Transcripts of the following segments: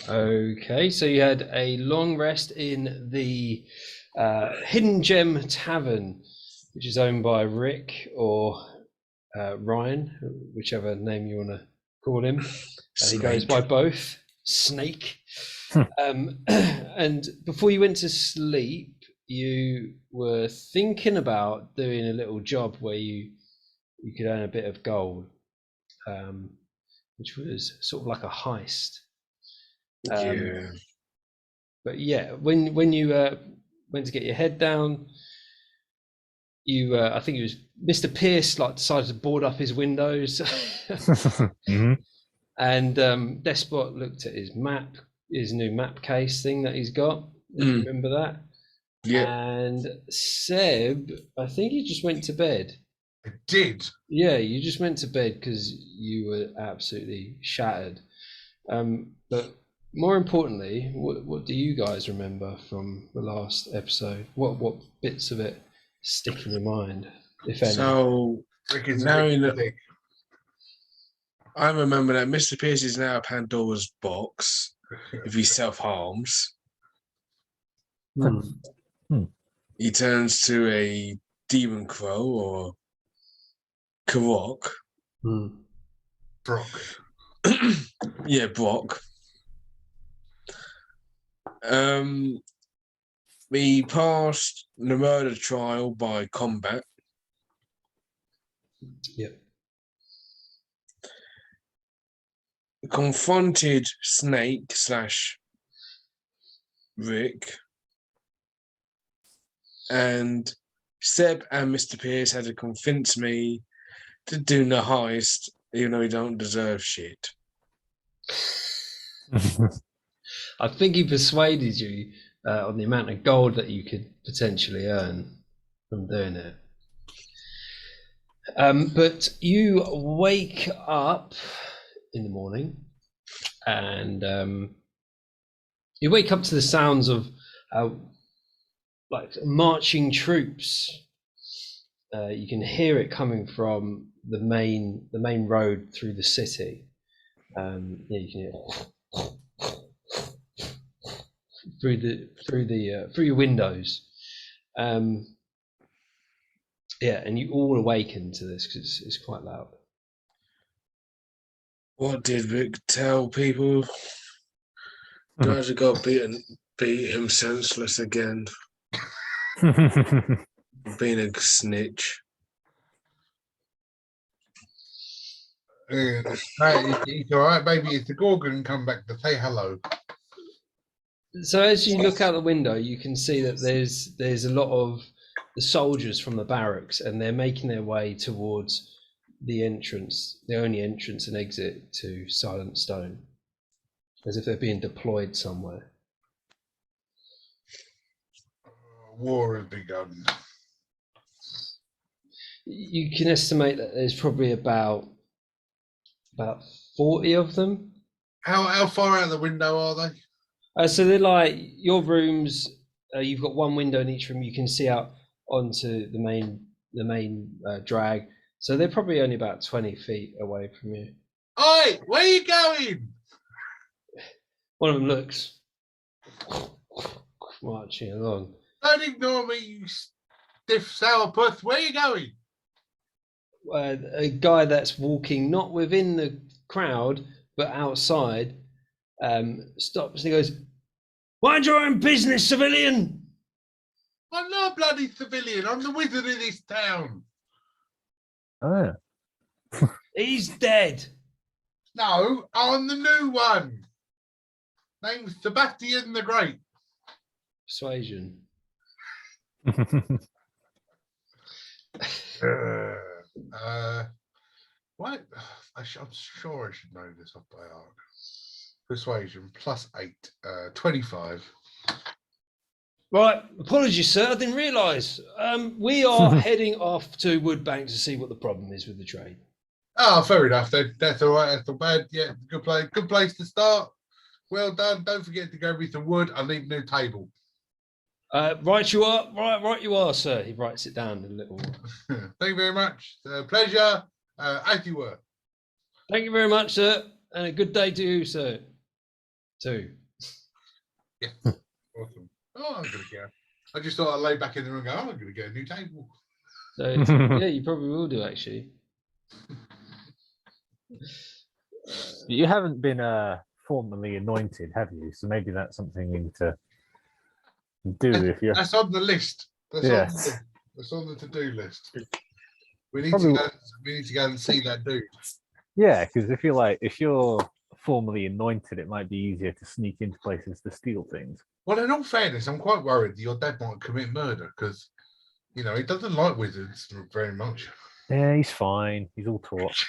Okay, so you had a long rest in the Hidden Gem Tavern, which is owned by Rick or Ryan, whichever name you want to call him. He goes by Snake. both. Snake. Hmm. And before you went to sleep, you were thinking about doing a little job where you could earn a bit of gold, which was sort of like a heist. Yeah. But yeah, when you went to get your head down, you I think it was Mr. Pierce like decided to board up his windows, Hmm. and Despot looked at his map, his new map case thing that he's got. If you remember that. Yeah. And Seb, I think he just went to bed. I did. Yeah, you just went to bed because you were absolutely shattered. But more importantly, what do you guys remember from the last episode? What bits of it stick in your mind, if any? So Ricky's now a in big the- dick. I remember that Mr. Pierce is now Pandora's box if he self harms. He turns to a demon crow or Karok. Brock. Yeah, Brock. He passed the murder trial by combat. Yep. Confronted Snake / Rick. And Seb and Mr. Pierce had to convince me to do the heist, even though he don't deserve shit. I think he persuaded you on the amount of gold that you could potentially earn from doing it. But you wake up in the morning and you wake up to the sounds of like marching troops. You can hear it coming from the main road through the city. Yeah, you can hear through your windows. Yeah, and you all awaken to this because it's quite loud. What did Rick tell people? Guys have got beat him senseless again. Being a snitch. It's all right, baby. It's the Gorgon come back to say hello. So as you look out the window, you can see that there's a lot of the soldiers from the barracks, and they're making their way towards the entrance, the only entrance and exit to Silent Stone, as if they're being deployed somewhere. War has begun. You can estimate that there's probably about 40 of them. How far out the window are they? So they're like your rooms. You've got one window in each room. You can see out onto the main drag. So they're probably only about 20 feet away from you. Oi, where are you going? One of them looks marching along. Don't ignore me, you stiff sourpuss. Where are you going? A guy that's walking not within the crowd but outside stops and he goes, "Mind your own business, civilian." I'm not a bloody civilian. I'm the wizard of this town. Oh, yeah. He's dead. No, I'm the new one. Name's Sebastian the Great. Persuasion. What? I'm sure I should know this off by heart. Persuasion +8, 25. Right, apologies, sir. I didn't realise. We are heading off to Woodbank to see what the problem is with the trade. Oh, fair enough then. That's all right. That's not bad. Yeah, good place. Good place to start. Well done. Don't forget to go with the wood. I need a new table. Right, you are. Right, you are, sir. He writes it down in a little. Thank you very much. Pleasure. As you were. Thank you very much, sir, and a good day to you, sir. 2. Yeah. Awesome. Oh, I'm gonna get. I just thought I'd lay back in the room and go, oh, I'm gonna get a new table. So yeah, you probably will do actually. You haven't been formally anointed, have you? So maybe that's something you need to do if you're. That's on the list. Yes. That's on the to-do list. We need Probably- to go. We need to go and see that dude. Yeah, because if you're formally anointed, it might be easier to sneak into places to steal things. Well, in all fairness, I'm quite worried that your dad might commit murder because, he doesn't like wizards very much. Yeah, he's fine. He's all taught.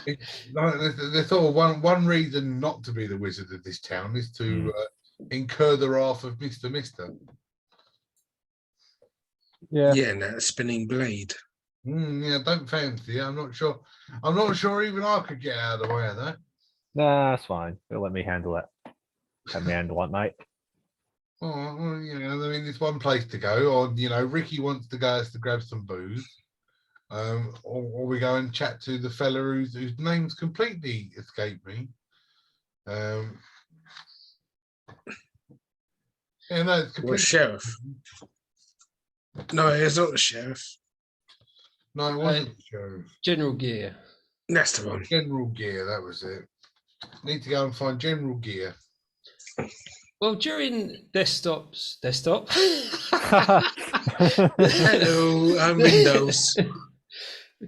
There's sort of one reason not to be the wizard of this town is to incur the wrath of Mr. Mister. Yeah. Yeah, and that spinning blade. Yeah, don't fancy it. I'm not sure. I'm not sure even I could get out of the way of that. Nah, that's fine. They'll let me handle it. Let me handle it, mate. Oh, well, I mean, there's one place to go. Or, Ricky wants to go to grab some booze. Or we go and chat to the fella whose name's completely escaped me. Yeah, no, it's Well, completely. sheriff. No, it's not the sheriff. No, it wasn't the sheriff. General Gear. That's the one. General Gear, that was it. Need to go and find General Gear. Well, during desktop. Hello, I'm Windows.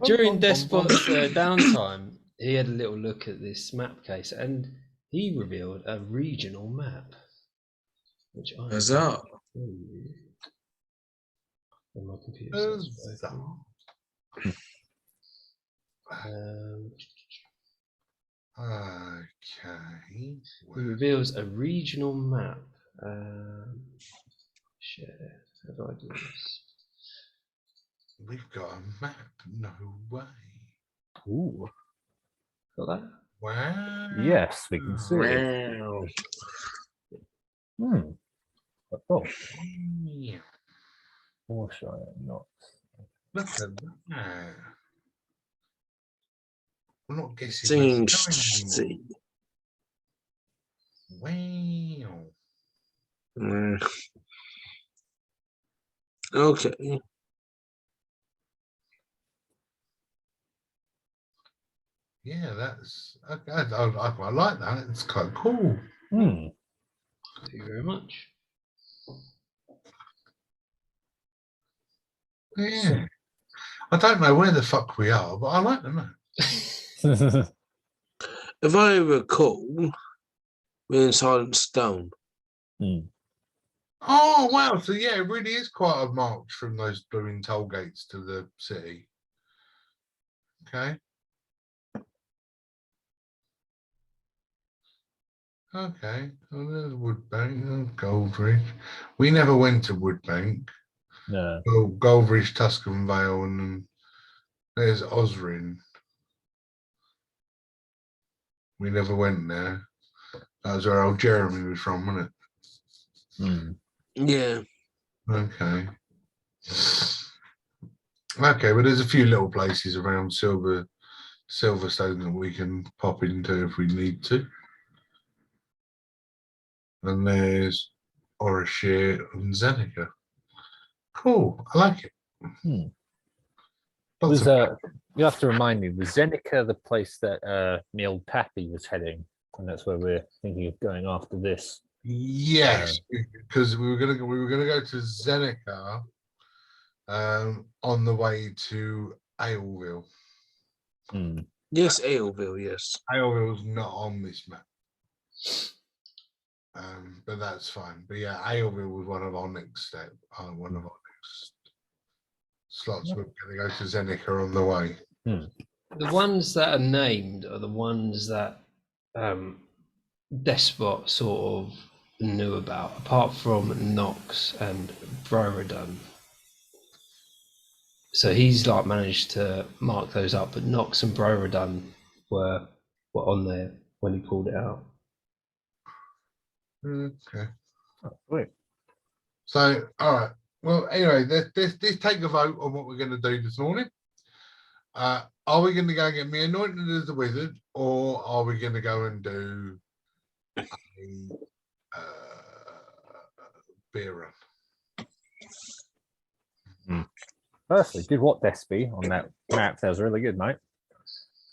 During Despot's downtime, he had a little look at this map case and he revealed a regional map, which I Huzzah. on my computer. Okay. He reveals a regional map. Share. How do I do this? We've got a map. No way. Ooh. Got that? Wow. Yes, we can see it. Wow. Oh, Yeah. or shall I not? Look at that. I'm not guessing. Seems what's to going see. on. Wow. Okay. Yeah, that's. I quite like that. It's quite cool. Hmm. Thank you very much. Yeah. I don't know where the fuck we are, but I like the map. If I recall, we're in Silent Stone. Oh wow! So yeah, it really is quite a march from those blooming toll gates to the city. Okay. Okay. Oh, there's Woodbank, oh, Goldridge. We never went to Woodbank. No. Oh, Goldridge, Tuscan Vale, and then there's Osrin. We never went there. That was where old Jeremy was from, wasn't Hmm. Yeah. it? Okay. Okay, but there's a few little places around Silverstone that we can pop into if we need to. And there's Orishir and Zeneca. Cool, I like it. Hmm. Lots Was of- you have to remind me, was Zeneca the place that me old Pappy was heading? And that's where we're thinking of going after this. Yes, because we were gonna go to Zeneca on the way to Aylville. Hmm. Yes, Aleville, yes. Aylville's not on this map. But that's fine. But yeah, Aylville was one of our next one of our next slots. We're going to go to Zeneca on the way. The ones that are named are the ones that Despot sort of knew about, apart from Nox and Brorodun. So he's like managed to mark those up, but Nox and Brorodun were on there when he pulled it out. Okay. Oh, wait. So, all right. Well, anyway, let's take a vote on what we're going to do this morning. Are we going to go and get me anointed as a wizard, or are we going to go and do a beer run. Firstly, good what Despy on that map. That was really good, mate.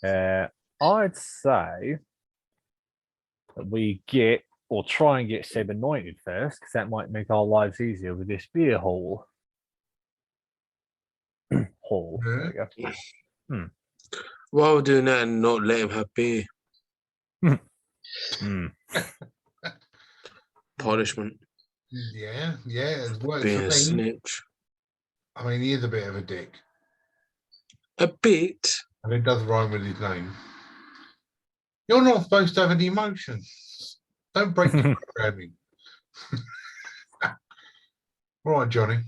I'd say that we get or try and get Seb anointed first, because that might make our lives easier with this beer hall. Hall. There we go. Why we're doing that and not let him have beer? Punishment. Yeah, it's worked Being for a me. snitch. I mean, he is a bit of a dick, A bit. and it does rhyme with his name. You're not supposed to have any emotions. Don't break the programming. All right, Johnny.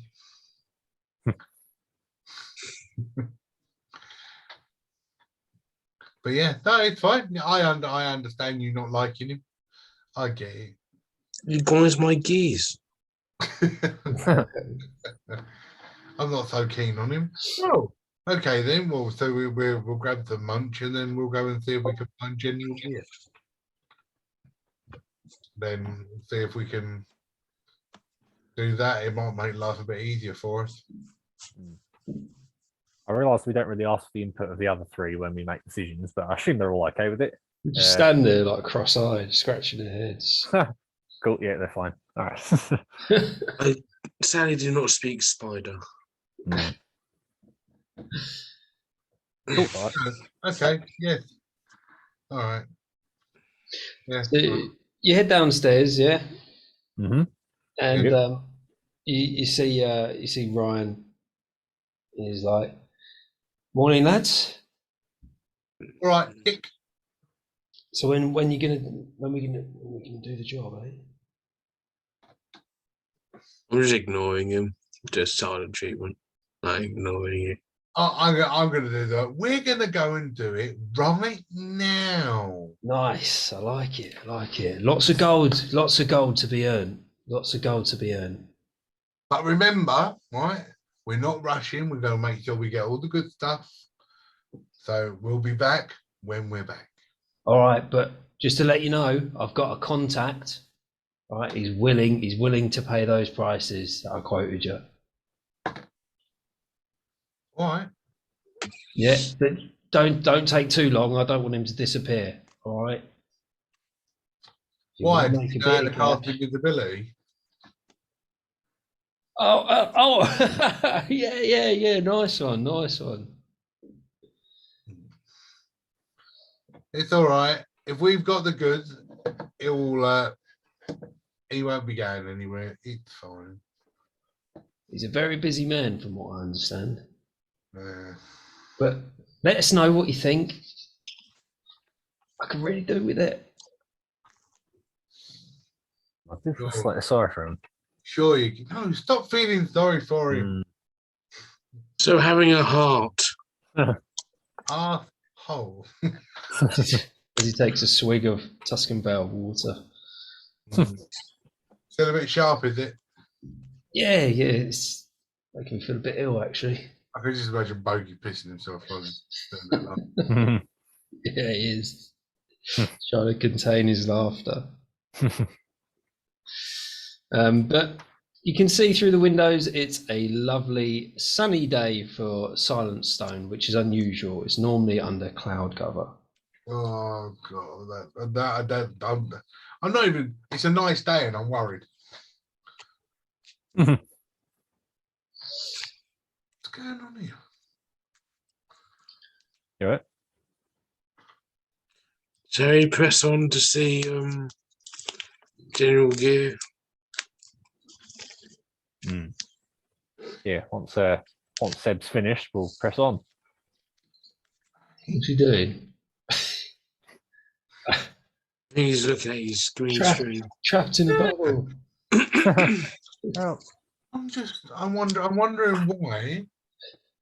But yeah, no, it's fine. I understand you not liking him. I get it. You guys, my geese. I'm not so keen on him. Oh. Okay, then. Well, so we'll grab the munch and then we'll go and see if we can find genuine gear. Then see if we can do that. It might make life a bit easier for us. I realise we don't really ask for the input of the other three when we make decisions, but I assume they're all okay with it. Just stand there like cross-eyed, scratching their heads. Cool, yeah, they're fine. All right. I sadly do not speak spider. Cool, all right. Okay, yes. All right. Yeah. So you head downstairs, yeah, and Yep. you see Ryan. He's like, "Morning, lads. All right, Dick. So when we gonna do the job, eh?" I'm just ignoring him. Just silent treatment. Not ignoring you. I'm going to do that. We're going to go and do it right now. Nice. I like it. Lots of gold to be earned. But remember, right? We're not rushing. We're going to make sure we get all the good stuff. So we'll be back when we're back. All right, but just to let you know, I've got a contact. All right, he's willing to pay those prices that I quoted you. All right. Yeah, but don't take too long. I don't want him to disappear. All right. Why? Did you know how to cast invisibility? Oh, yeah. Nice one. It's all right. If we've got the goods, he won't be going anywhere. It's fine. He's a very busy man, from what I understand. Yeah. But let us know what you think. I can really do with it. I do feel slightly sorry for him. Sure, you can. No, stop feeling sorry for him. So having a heart. Hole. As he takes a swig of Tuscan Vale water. Still a bit sharp, is it? Yeah, it's making me feel a bit ill, actually. I could just imagine Bogey pissing himself on it. Yeah, he is. Trying to contain his laughter. But you can see through the windows it's a lovely sunny day for Silent Stone, which is unusual. It's normally under cloud cover. Oh God, I'm not even. It's a nice day, and I'm worried. What's going on here? You all right? So you press on to see general gear. Yeah, once Seb's finished, we'll press on. What's he doing? He's looking at his green screen. Trapped in a bubble. Oh. I'm wondering why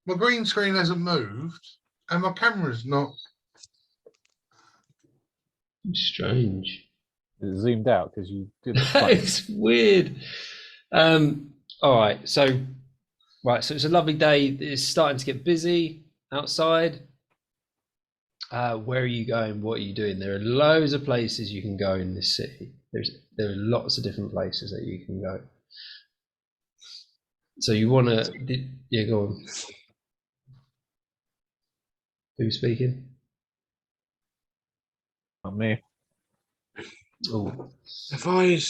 my green screen hasn't moved and my camera's not. Strange. It zoomed out because you did it. It's weird. All right, so it's a lovely day. It's starting to get busy outside. Where are you going? What are you doing? There are loads of places you can go in this city. There are lots of different places that you can go. So you want to? Yeah, go on. Who's speaking? Not me. Oh, If I,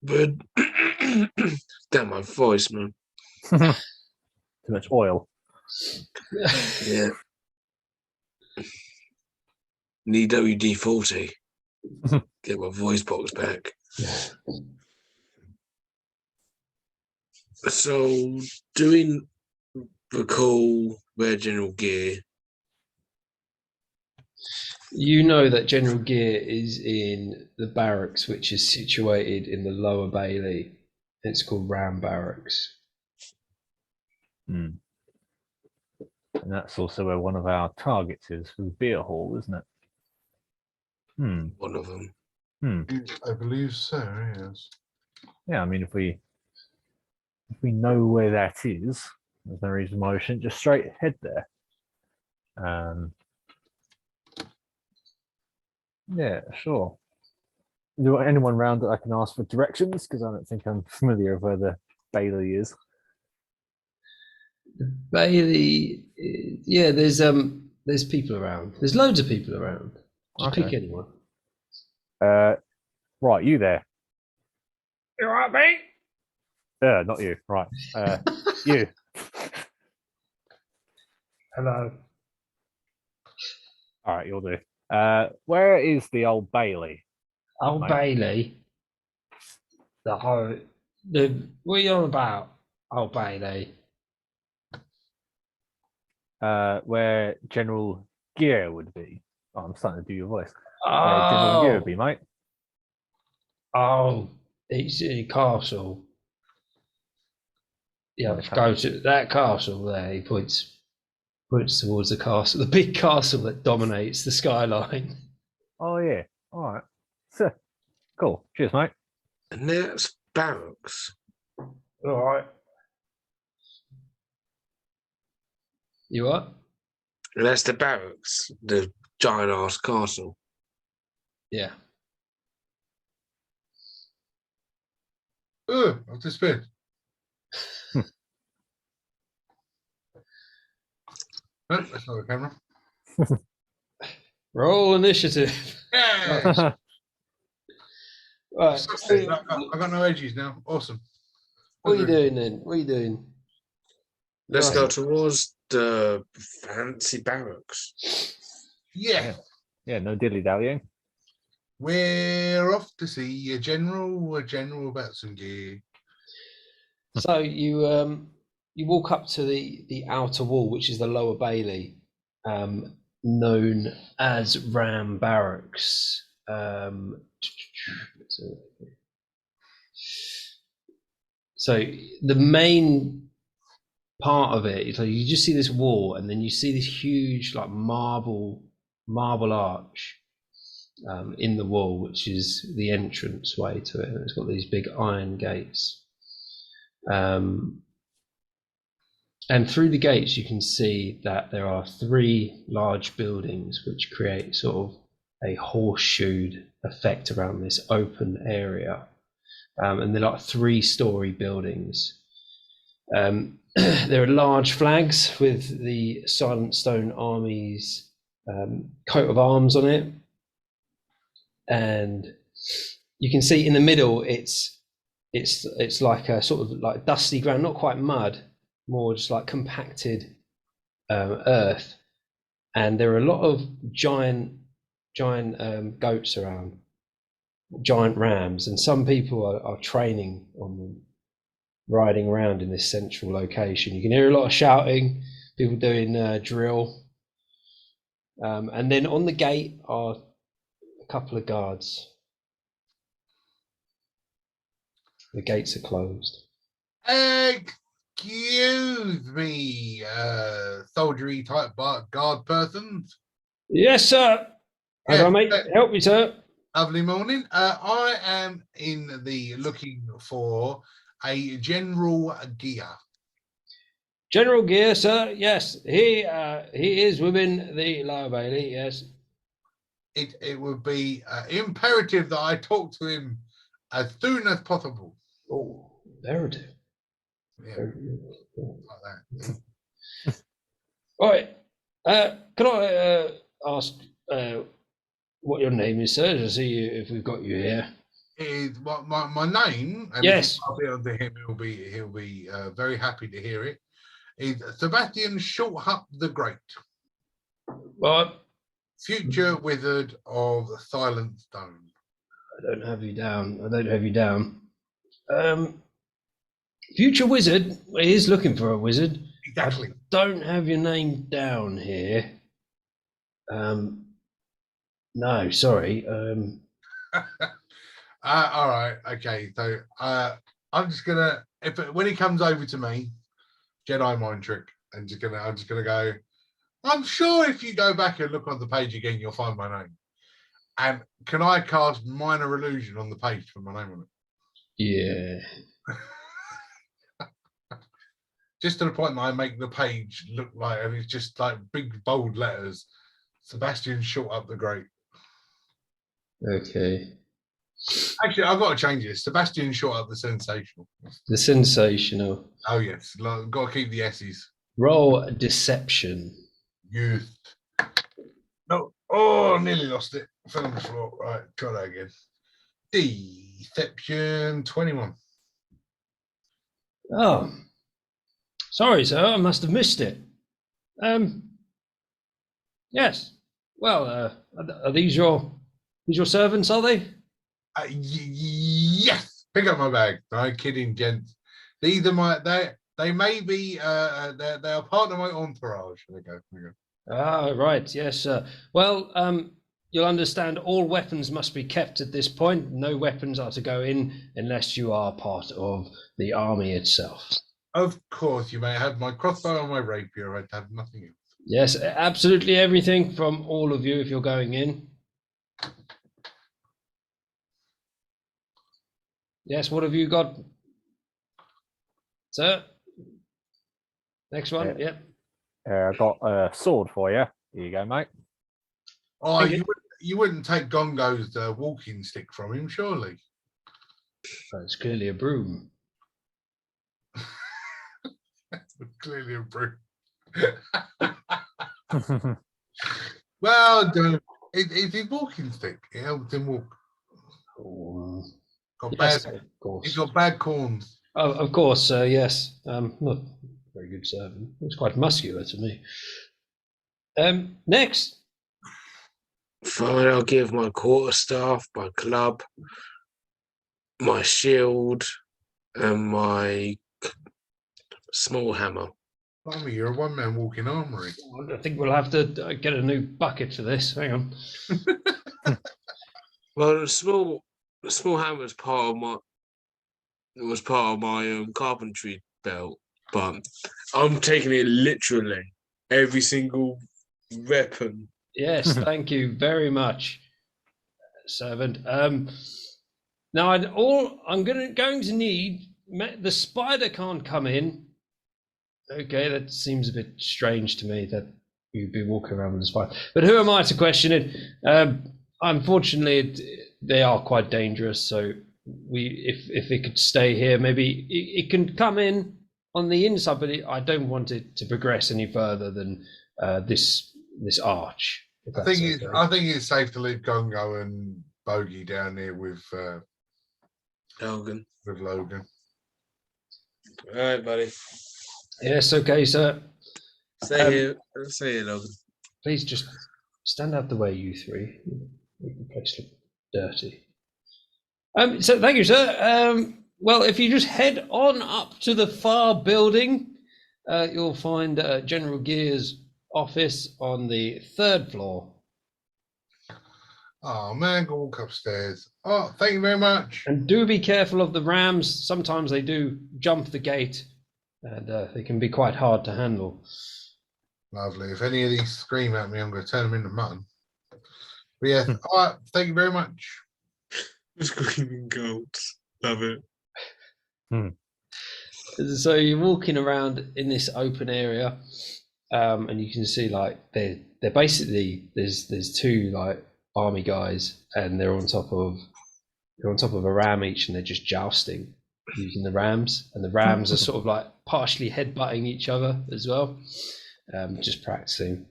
but damn my voice, man. Too much oil. Yeah. Need WD-40. Get my voice box back. So, doing recall wear general gear. you know that General Gear is in the barracks, which is situated in the Lower Bailey. It's called Ram Barracks. Hmm. And that's also where one of our targets is for the beer hall, isn't it? Hmm. One of them. Hmm. I believe so. Yes. Yeah, I mean, if we know where that is, there's no reason why we shouldn't just straight head there. Yeah, sure. Do anyone round that I can ask for directions? Because I don't think I'm familiar with where the Bailey is. The Bailey, yeah, there's people around. There's loads of people around. Just pick Okay. anyone. Right, you there? You all right, mate? Not you. Right. You. Hello. All right, you'll do. Where is the old Bailey? Old Mate. Bailey. What are you on about? Old Bailey. Where General Gear would be. Oh, I'm starting to do your voice. Where General Gear would be, mate. Oh, it's in castle. Yeah, Okay. go to that castle there. He points towards the castle, the big castle that dominates the skyline. Oh yeah. All right. So, cool. Cheers, mate. And that's barracks. All right. You what? And that's the barracks, the giant ass castle. Yeah. Oh, I've disappeared. No, that's not the camera. Roll initiative. Yeah. Right. I got no edges now. Awesome. What are you doing then? What are you doing? Let's Right. go towards the fancy barracks. Yeah. Yeah, no dilly dallying. We're off to see a general about some gear. So you walk up to the outer wall, which is the Lower Bailey, known as Ram Barracks. So the main part of it is like you just see this wall, and then you see this huge like marble arch in the wall, which is the entrance way to it, and it's got these big iron gates. And through the gates, you can see that there are three large buildings which create sort of a horseshoed effect around this open area. And they're like 3-story buildings. There are large flags with the Silent Stone Army's coat of arms on it. And you can see in the middle, it's like a sort of like dusty ground, not quite mud, more just like compacted earth, and there are a lot of giant goats around, giant rams, and some people are training on them, riding around in this central location. You can hear a lot of shouting, people doing drill, and then on the gate are a couple of guards. The gates are closed. Excuse me, soldiery type guard persons. Yes, sir. How do I help you, sir? Lovely morning. I am in the looking for a general gear. General Gear, sir. Yes, he is within the Lower Bailey. Yes. It would be imperative that I talk to him as soon as possible. Oh, imperative. Yeah, like that. All right. Can I ask what your name is, sir, to see if we've got you here? Is my name, and Yes. I'll be on to him. He'll be very happy to hear it. Is Sebastian Shorthup the Great, Well, future wizard of Silent Stone. I don't have you down. I don't have you down. Future wizard. He is looking for a wizard. Exactly. I don't have your name down here. No, sorry. All right. Okay. So I'm just gonna when he comes over to me, Jedi mind trick, and I'm just gonna go. I'm sure if you go back and look on the page again, you'll find my name. And can I cast minor illusion on the page for my name on it? Yeah. Just to the point that I make the page look like, and it's just like big bold letters. Sebastian Shorthup the Great. Okay. Actually, I've got to change it. Sebastian Shorthup the Sensational. The sensational. Oh yes, got to keep the S's. Roll deception. Youth. No. Oh, nearly lost it. Fell on the floor. Right, try that again. Deception 21. Oh, sorry, sir. I must have missed it. Yes. Well, are these your servants? Are they? Yes. Pick up my bag. No kidding, gents. These are they may be they are part of my entourage. There we go. Ah, right. Yes, sir. Well, you'll understand all weapons must be kept at this point. No weapons are to go in unless you are part of the army itself. Of course, you may have my crossbow and my rapier. I'd have nothing else. Yes, absolutely everything from all of you if you're going in. Yes, what have you got, sir? Next one. Yep. I've got a sword for you. Here you go, mate. Oh, you wouldn't take Gongo's walking stick from him, surely? That's clearly a broom. Clearly a broom. Well, it's his walking stick. It helps him walk. Oh, Yes, of course. He's got bad corns. Oh, of course, yes. Not a very good servant. It's quite muscular to me. Next. Fine, I'll give my quarterstaff, my club, my shield, and my small hammer. Blimey, you're a one-man walking armory. I think we'll have to get a new bucket for this. Hang on. Well, the small hammer was part of my carpentry belt, but I'm taking it literally. Every single weapon. Yes, thank you very much, servant. Now I'm going to need the spider can't come in. Okay, that seems a bit strange to me that you'd be walking around with a spider. But who am I to question it? Unfortunately, they are quite dangerous. So if it could stay here, maybe it can come in on the inside. But I don't want it to progress any further than this arch. I think it's safe to leave Gongo and Bogey down there with Logan. Logan. All right, buddy. Yes, okay, sir. Stay here, Logan. Please just stand out the way, you three. Make the place look dirty. So thank you, sir. Well, if you just head on up to the far building, you'll find General Gear's office on the 3rd floor. Oh man, go walk upstairs. Oh, thank you very much. And do be careful of the rams. Sometimes they do jump the gate, and they can be quite hard to handle. Lovely. If any of these scream at me, I'm going to turn them into mutton. But yeah, all right. Thank you very much. Screaming goats. Love it. So you're walking around in this open area, and you can see like they're basically there's two like army guys, and they're on top of a ram each, and they're just jousting using the rams, and the rams are sort of like partially headbutting each other as well, just practicing.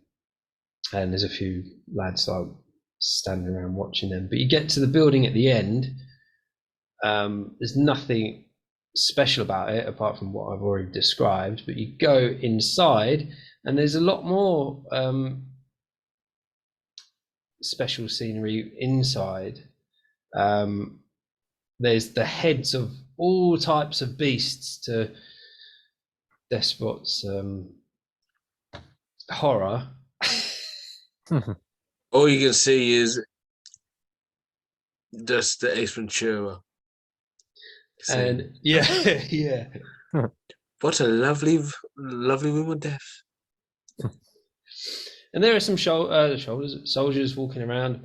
And there's a few lads like standing around watching them. But you get to the building at the end. There's nothing special about it apart from what I've already described. But you go inside, and there's a lot more special scenery inside. There's the heads of all types of beasts to Despot's horror. All you can see is just the Ace Ventura. And yeah, yeah. What a lovely room of death. And there are some soldiers walking around,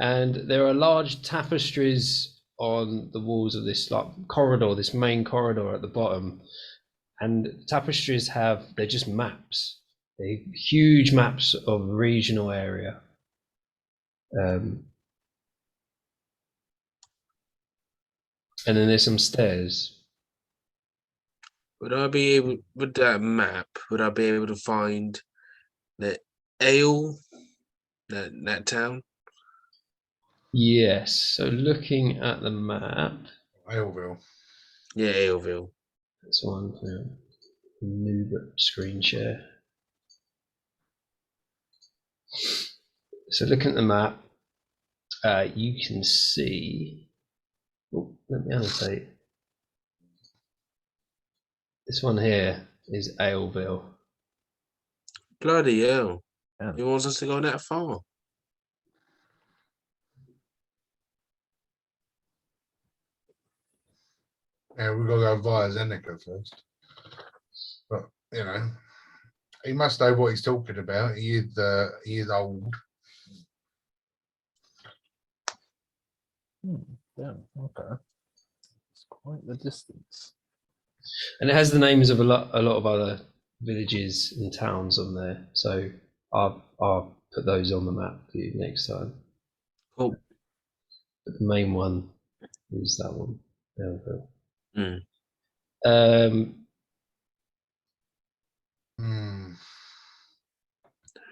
and there are large tapestries on the walls of this like corridor, this main corridor at the bottom. And tapestries they're just maps. They're huge maps of regional area. And then there's some stairs. With that map, would I be able to find the Ale, that town? Yes. So looking at the map, Aleville. Yeah, Aleville. that's one thing. New screen share. So looking at the map, you can see. Oh, let me annotate. This one here is Aleville. Bloody hell. Yeah. He wants us to go that far. Yeah, we've got to go via Zeneca first. But you know, he must know what he's talking about. He is old. Yeah, okay. It's quite the distance. And it has the names of a lot of other villages and towns on there. So I'll put those on the map for you next time. Cool. But the main one is that one. Aleville. Mm.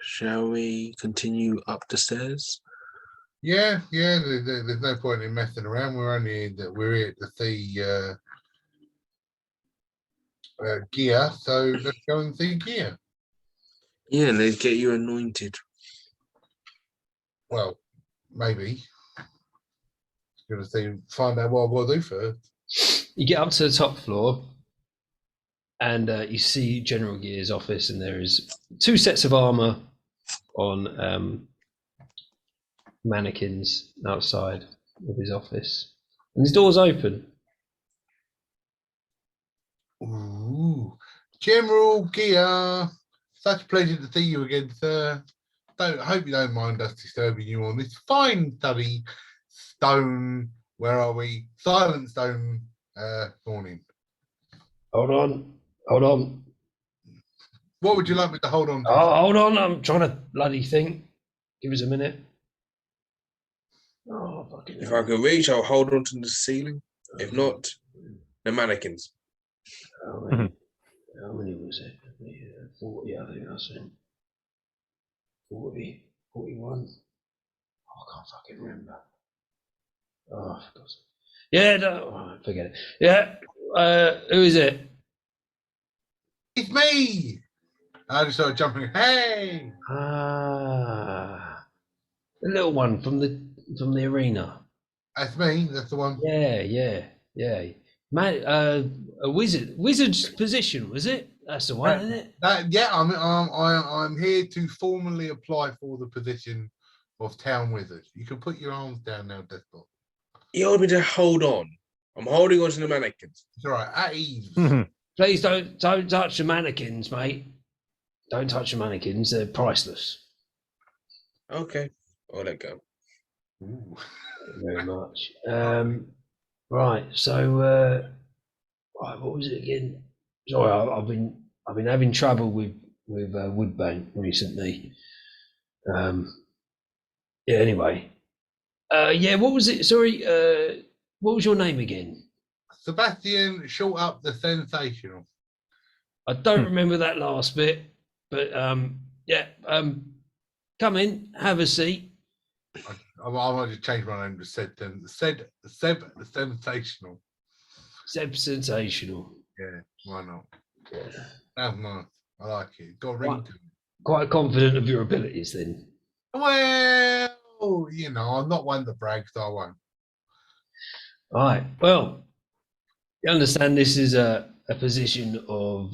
Shall we continue up the stairs? Yeah. There's no point in messing around. We're here to see gear. So let's go and see gear. Yeah, and they get you anointed. Well, maybe. Gonna see, find out what I've got to do first. You get up to the top floor, and you see General Gear's office, and there is 2 sets of armor on mannequins outside of his office, and his door's open. Ooh, General Gear, such a pleasure to see you again, sir. Hope you don't mind us disturbing you on this fine study stone. Where are we? Silent stone morning. Hold on. What would you like me to hold on to? Oh, hold on, I'm trying to bloody think. Give us a minute. Oh, fucking If hell. I can reach, I'll hold on to the ceiling. If not, the mannequins. How many was it? 40, I think that's it. 40, 41. Oh, I can't fucking remember. Oh, for God's sake. Yeah, no, forget it. Yeah, who is it? It's me. I just started jumping. Hey, Ah, the little one from the arena. that's me. That's the one. Yeah. Man, a wizard's position, was it? That's the one, isn't it? Yeah, I'm here to formally apply for the position of town wizard. You can put your arms down now, Despot. You told me to hold on. I'm holding on to the mannequins. It's all right. At ease. Please don't touch the mannequins, mate. Don't touch the mannequins. They're priceless. Okay, I'll let go. Ooh. Thank you very much. Right. So, right, what was it again? Sorry, I've been having trouble with Woodbank recently. Yeah. Anyway. Yeah. What was it? Sorry. What was your name again? Sebastian, short up the sensational. I don't remember that last bit, but yeah. Come in, have a seat. I might just change my name to Seb the sensational. Seb Sensational. Yeah, why not? Yeah. That's nice. I like it. Got a ring Quite, to it. quite confident of your abilities then. Well, you know, I'm not one that brags, so I won't. All right. Well, you understand this is a position of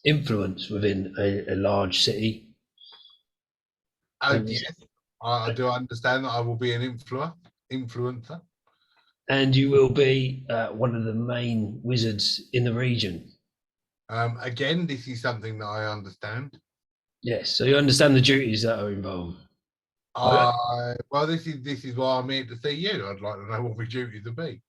influence within a large city. And, Yes, I do understand that I will be an influencer. and you will be one of the main wizards in the region. Again, this is something that I understand. Yes. So you understand the duties that are involved. Well, this is why I'm here to see you. I'd like to know what my duties will be.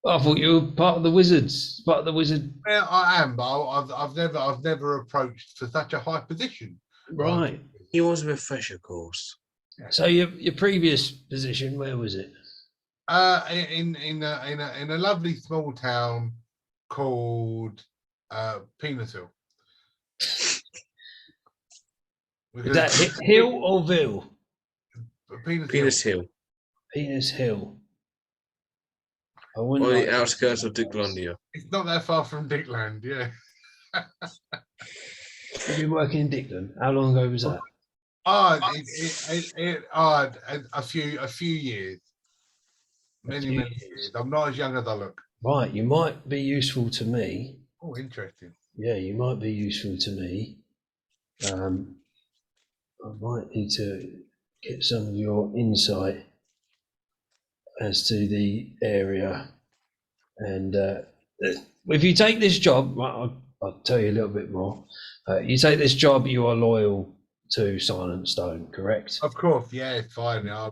I thought you were part of the wizards, part of the wizard. Well, I am, but I've never approached for such a high position. Right. He was a refresher course. So your previous position, where was it? In a lovely small town called Penis Hill. Is that Hill or Ville? Penis Hill, Penis Hill. I on wouldn't the like outskirts of Dicklund. It's not that far from Dickland, yeah. You've been working in Dicklund. How long ago was that? A few years. Many years. I'm not as young as I look. Right, you might be useful to me. Oh, interesting. Yeah, you might be useful to me. I might need to get some of your insight as to the area. And if you take this job, I'll tell you a little bit more. You take this job, you are loyal to Silent Stone, correct? Of course, yeah, it's fine. I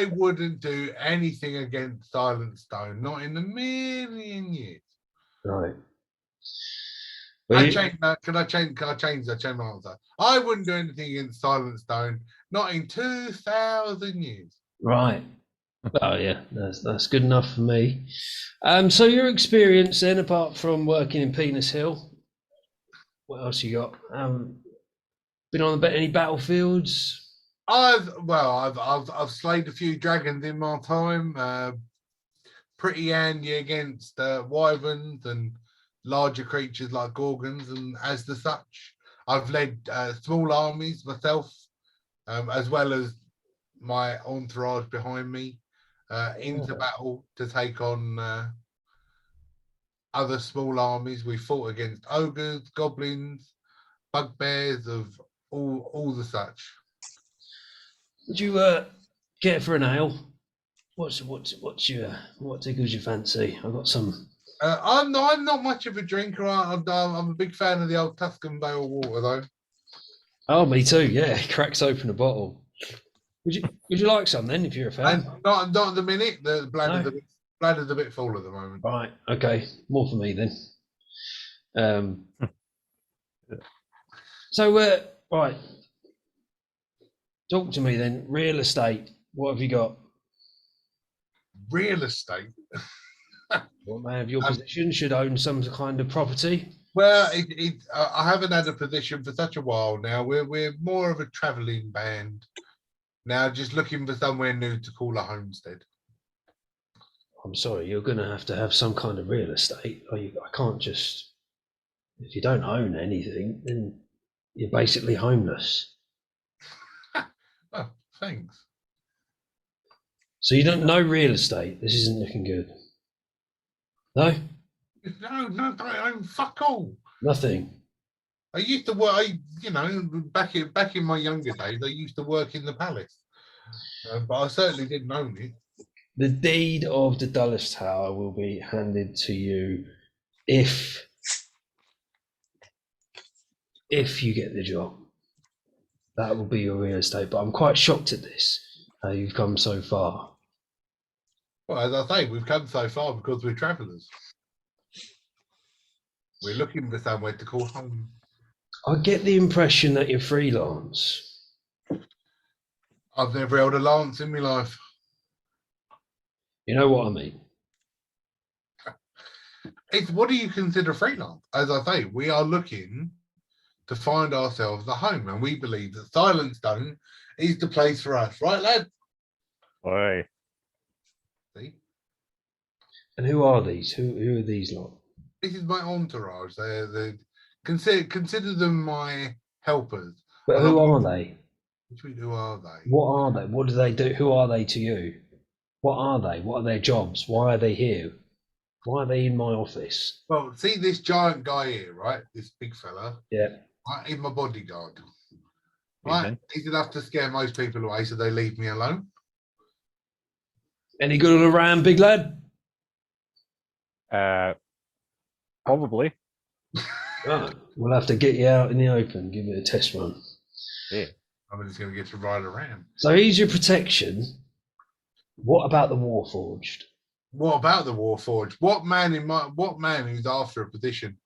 wouldn't do anything against Silent Stone, not in a million years. Right. Can I change my answer? I wouldn't do anything against Silent Stone, not in 2,000 years. Right. Oh yeah, that's good enough for me. So your experience then, apart from working in Penis Hill, what else you got? Been on any battlefields? I've slayed a few dragons in my time. Pretty handy against wyverns and larger creatures like gorgons, and as the such, I've led small armies myself, as well as my entourage behind me into battle to take on other small armies. We fought against ogres, goblins, bugbears of all the such. Would you get for an ale? What tickles your fancy? I've got some. I'm not much of a drinker. I'm a big fan of the old Tuscan Vale water, though. Oh, me too. Yeah, cracks open a bottle. Would you like some then, if you're a fan? Not at the minute. The bladder's a bit full at the moment. Right. Okay. More for me then. So, right. Talk to me then. Real estate. What have you got? Real estate. What may have your position? Should own some kind of property. Well, I haven't had a position for such a while now. We're more of a travelling band now, just looking for somewhere new to call a homestead. I'm sorry, you're going to have some kind of real estate. I can't just. If you don't own anything, then you're basically homeless. Oh, thanks. So you don't know real estate. This isn't looking good. No? No, I own fuck all. Nothing. I used to work, back in my younger days, I used to work in the palace. But I certainly didn't own it. The deed of the Dulles Tower will be handed to you if you get the job. That will be your real estate. But I'm quite shocked at this, how you've come so far. Well, as I say, we've come so far because we're travellers. We're looking for somewhere to call home. I get the impression that you're freelance. I've never held a lance in my life. You know what I mean? It's what do you consider freelance? As I say, we are looking to find ourselves a home, and we believe that Silent Stone is the place for us, right, lad? Oi. See, And who are these? Who are these lot? this is my entourage. They consider them my helpers. But And who I'm- are they? Who are they? What are they? What do they do? Who are they to you? What are they? What are their jobs? Why are they here? Why are they in my office? Well, see this giant guy here, right? This big fella. Yeah. Right, he's my bodyguard. Right, Evening. he's enough to scare most people away, so they leave me alone. Any good on a ram, big lad? Probably. Oh, we'll have to get you out in the open, give it a test run. Yeah. I'm just going to get to ride around. So he's your protection. What about the Warforged? What about the Warforged? What man who's after a position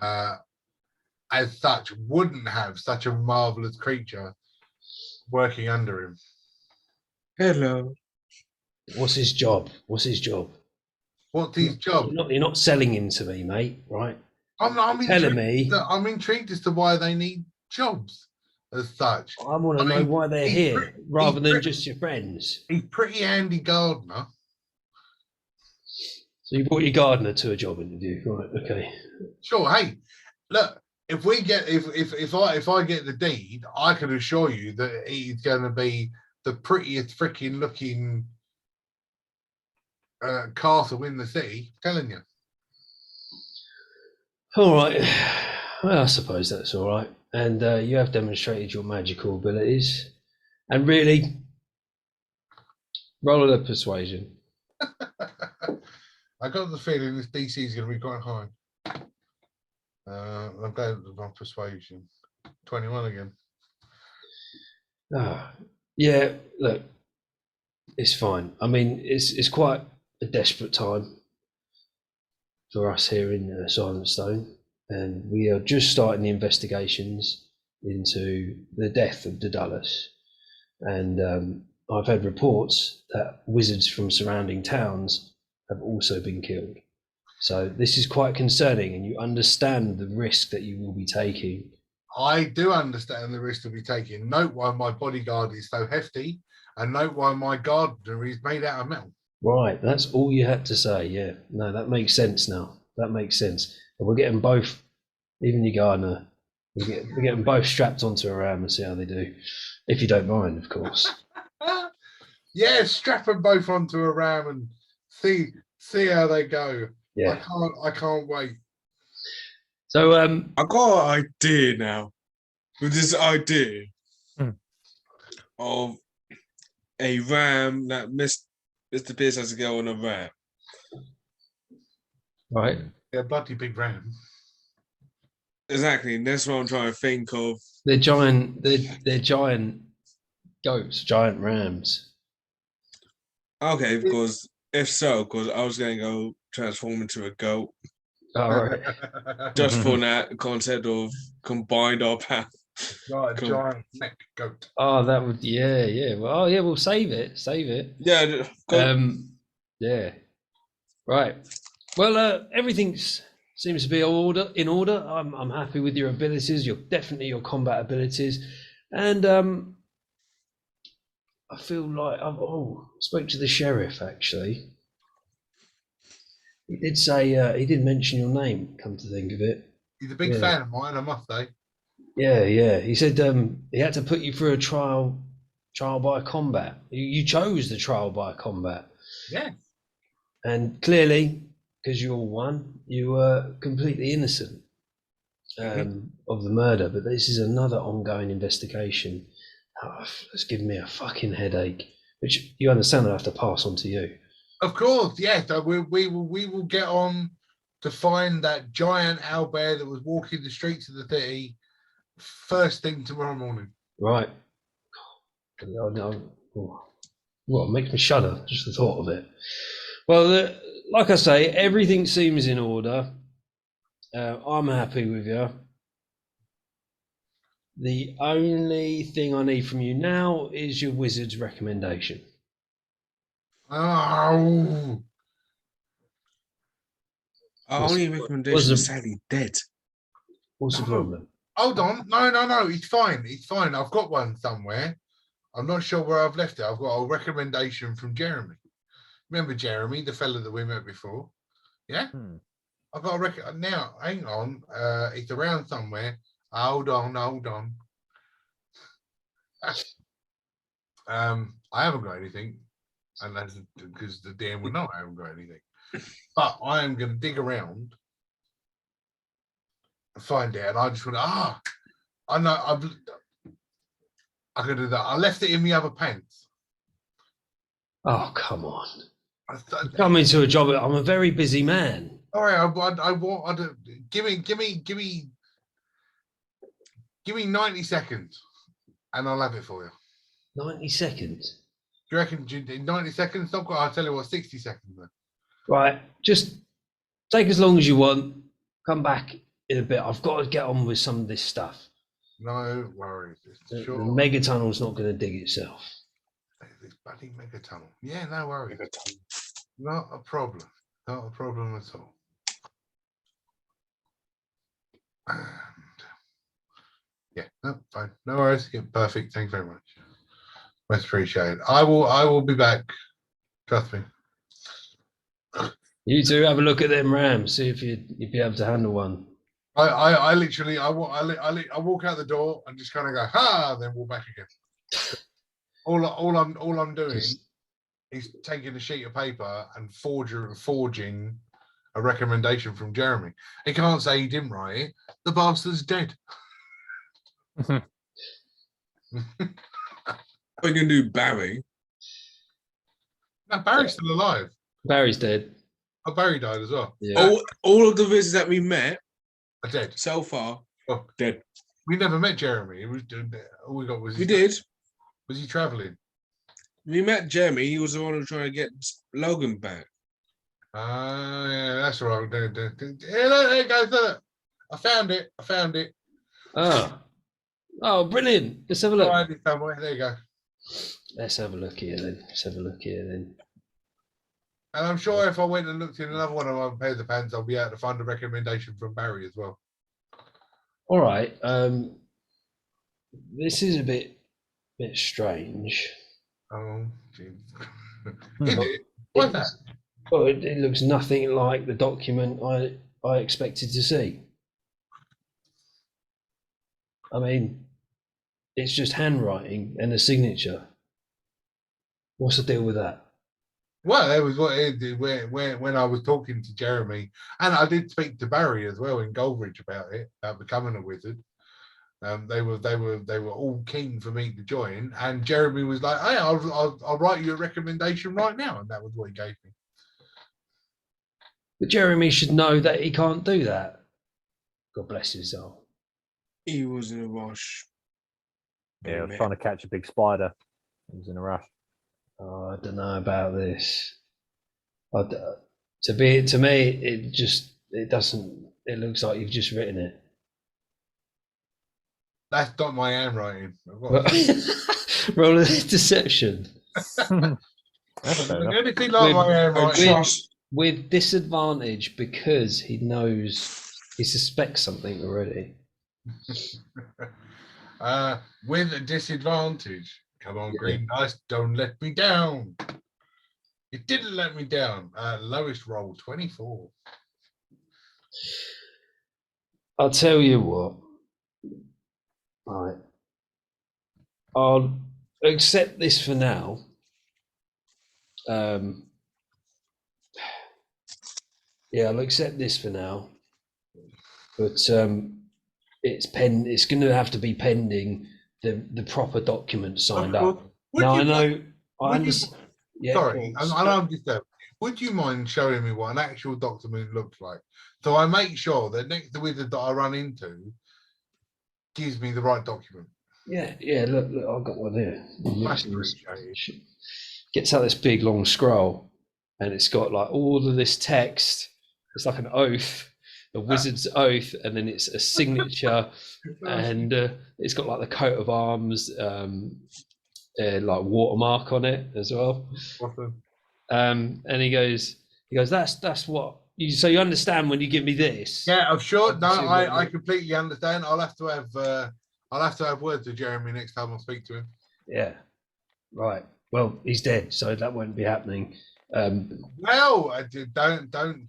as such wouldn't have such a marvelous creature working under him? Hello. What's his job? What's his job? What's his job? You're not selling him to me, mate, right? I'm telling me. I'm intrigued as to why they need jobs as such. I want to I know mean, why they're he's here pretty- rather he's than pretty- just your friends. He's pretty handy gardener. So you brought your gardener to a job interview, right? Okay. Sure. Hey, look. If we get if I get the deed, I can assure you that he's going to be the prettiest freaking looking castle in the city. I'm telling you. All right. Well, I suppose that's all right. And you have demonstrated your magical abilities. And really, roll of the persuasion. I got the feeling this DC is going to be quite high. I'm going with my persuasion. 21 again. Yeah, look, it's fine. I mean, it's quite a desperate time for us here in Silent Stone, and we are just starting the investigations into the death of Daedalus. And I've had reports that wizards from surrounding towns have also been killed. So this is quite concerning, and you understand the risk that you will be taking. I do understand the risk to be taken. Note why my bodyguard is so hefty, and note why my gardener is made out of metal. Right, that's all you had to say. Yeah, no, that makes sense now. That makes sense. And we're getting both, even your gardener, we're getting both strapped onto a ram and see how they do, if you don't mind, of course. Yeah, strap them both onto a ram and see how they go. Yeah. I can't wait. So I got an idea now. With this idea of a ram that Mr. Pierce has to go on a ram. right. They're a bloody big ram. Exactly, and that's what I'm trying to think of. They're giant goats, giant rams. Okay, because if so, because I was going to go transform into a goat. All right. Just for that concept of combined our power. Right, a Cool. giant neck goat. Oh, that would yeah. Well, oh yeah, we'll save it. Yeah, Yeah. Right. Well, everything seems to be in order. I'm happy with your abilities. Definitely your combat abilities, and I feel like I spoke to the sheriff actually. He did say he did mention your name. Come to think of it, He's a big Yeah. fan of mine, I must say. yeah. He said he had to put you through a trial by combat. You chose the trial by combat. Yeah. And clearly, because you're one, you were completely innocent of the murder. But this is another ongoing investigation. Oh, it's giving me a fucking headache, which you understand I have to pass on to you. Of course, yes. We will get on to find that giant owlbear that was walking the streets of the city first thing tomorrow morning. Right. Well, it makes me shudder, just the thought of it. Well, like I say, everything seems in order. I'm happy with you. The only thing I need from you now is your wizard's recommendation. Oh, Our What's- only what's recommendation the- is sadly dead. What's the No. problem? hold on. No. It's fine. It's fine. I've got one somewhere. I'm not sure where I've left it. I've got a recommendation from Jeremy. Remember Jeremy, the fella that we met before? Yeah? Hmm. I've got a record now. Hang on. It's around somewhere. Hold on. I haven't got anything. And that's because the DM will know I haven't got anything. But I am going to dig around and find it. And I just want to, I know, I can do that. I left it in the other pants. Oh, come on. I Come into a job. I'm a very busy man. all right, I want, give me 90 seconds and I'll have it for you. 90 seconds. Do you reckon in 90 seconds? Not quite, I'll tell you what, 60 seconds then. Right. Just take as long as you want. Come back in a bit. I've got to get on with some of this stuff. No worries. The Sure. mega tunnel's not going to dig itself. This bloody mega tunnel. Yeah, no worries. Not a problem. Not a problem at all. And yeah, no, fine. No worries. Yeah, perfect. Thank you very much. Much appreciated. I will be back. Trust me. You two have a look at them rams. See if you'd be able to handle one. I literally I walk out the door and just kind of go ha, then walk back again. All I'm doing is taking a sheet of paper and forging a recommendation from Jeremy. He can't say he didn't write it. The bastard's dead. What are you gonna do, Barry? No, Barry's still alive. Barry's dead. Oh, Barry died as well. Yeah. All of the visitors that we met Are dead. so far, Oh, dead. we never met Jeremy. It was all we got was We did. Was he traveling? We met Jeremy. He was the one who was trying to get Logan back. Yeah, that's right. There it goes. Look. I found it. Oh, brilliant. Let's have a look. Find it somewhere. There you go. Let's have a look here then. And I'm sure if I went and looked in another one of my pairs of pants, I'll be able to find a recommendation from Barry as well. All right. This is a bit strange. Oh, geez. Hmm. Is it? What's that? Well, it looks nothing like the document I expected to see. I mean, it's just handwriting and a signature. What's the deal with that? Well, that was what it did when I was talking to Jeremy, and I did speak to Barry as well in Goldridge about it, about becoming a wizard. They were all keen for me to join, and Jeremy was like, "Hey, I'll write you a recommendation right now," and that was what he gave me. But Jeremy should know that he can't do that. God bless his soul. He was in a rush. Yeah, I was trying to catch a big spider. He was in a rush. Oh, I don't know about this. To me, it doesn't. It looks like you've just written it. That's not my handwriting. I've got Roll a deception That's fair enough. anything like my handwriting. with disadvantage because he suspects something already. With a disadvantage. Come on, green dice, don't let me down. It didn't let me down. Lowest roll, 24. I'll tell you what. Right. I'll accept this for now. Yeah, I'll accept this for now. But it's going to have to be pending the proper document signed up. Now I know. I understand. Yeah, Sorry, I'm disturbed. Would you mind showing me what an actual document looks like, so I make sure that next wizard that I run into gives me the right document? Yeah. Look, I've got one here. Much appreciated. Gets out this big long scroll, and it's got like all of this text. It's like an oath, a wizard's oath, and then it's a signature, and it's got like the coat of arms, like watermark on it as well. Awesome. And he goes, that's what you. So you understand when you give me this? Yeah, I'm sure. No, Obviously, what I completely understand. I'll have to have words with Jeremy next time I speak to him. Yeah, right. Well, he's dead, so that won't be happening. Well,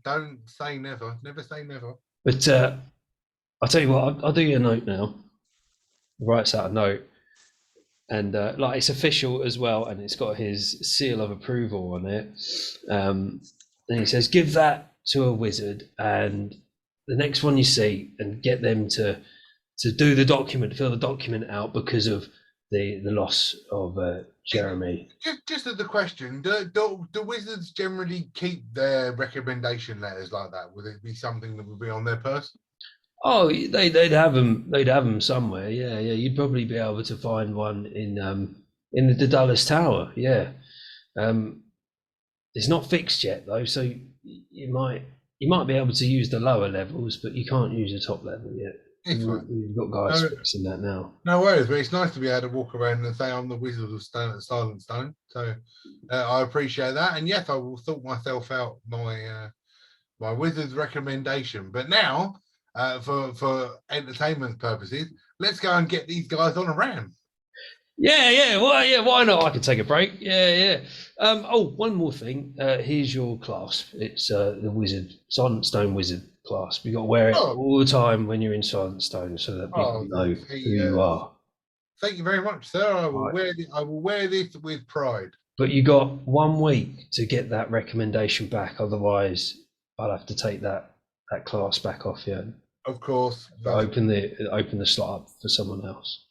don't say never. Never say never. But I'll tell you what. I'll do you a note now. He writes out a note, and like it's official as well, and it's got his seal of approval on it. And he says, "Give that to a wizard, and the next one you see, and get them to do the document, fill the document out because of the loss of Jeremy." Just as a question, do wizards generally keep their recommendation letters like that? Would it be something that would be on their person? Oh, they'd have them. They'd have them somewhere. Yeah, yeah. You'd probably be able to find one in the Daedalus Tower. Yeah. It's not fixed yet though, so you might be able to use the lower levels, but you can't use the top level yet. We've got guys fixing that now. No worries, but it's nice to be able to walk around and say I'm the Wizard of Silent Stone. So I appreciate that, and yes, I will sort myself out my my wizard's recommendation. But now, for entertainment purposes, let's go and get these guys on a ram. Yeah. Why not? I could take a break. Yeah. Oh, one more thing. Here's your clasp. It's the Wizard Silent Stone Wizard clasp. You got to wear it all the time when you're in Silent Stone, so that people know who you are. Thank you very much, sir. I will wear this with pride. But you got 1 week to get that recommendation back. Otherwise, I'll have to take that clasp back off you. Of course. Open the slot up for someone else.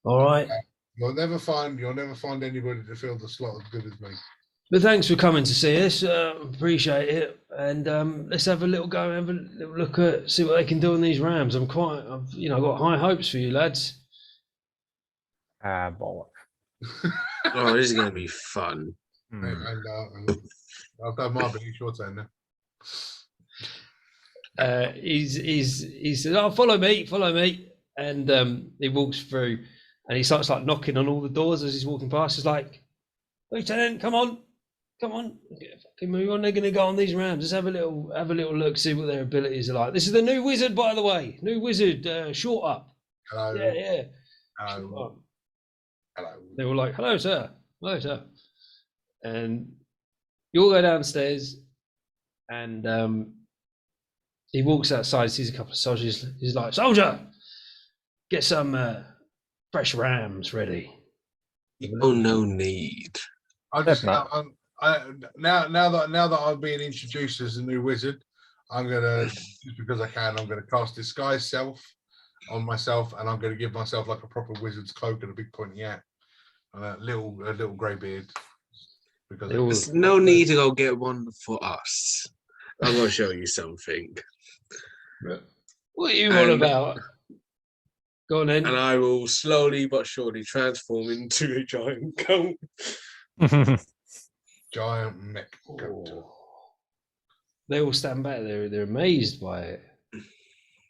All right. You'll never find anybody to fill the slot as good as me. But thanks for coming to see us. Appreciate it. And let's have a little go, have a little look at, see what they can do on these Rams. I've got high hopes for you lads. Bollock. Oh, this is going to be fun. And that might be your turn now. He says, "Oh, follow me," and he walks through, and he starts like knocking on all the doors as he's walking past. He's like, "Lieutenant, come on, fucking move on. They're going to go on these Rams. Let's have a little look, see what their abilities are like. This is the new wizard, by the way. New wizard, short up. Hello. Yeah. Hello. They were like, hello, sir. And you all go downstairs, and he walks outside, sees a couple of soldiers. He's like, soldier, get some fresh Rams ready. Oh, no need. I just now that I'm being introduced as a new wizard, I'm gonna, just because I can, I'm gonna cast disguise self on myself, and I'm gonna give myself like a proper wizard's cloak and a big pointy hat and a little grey beard. Because there's no need to go get one for us. I'm gonna show you something. What are you on about? Go on then. And I will slowly but surely transform into a giant goat. Giant mech goat. They all stand back. They're amazed by it,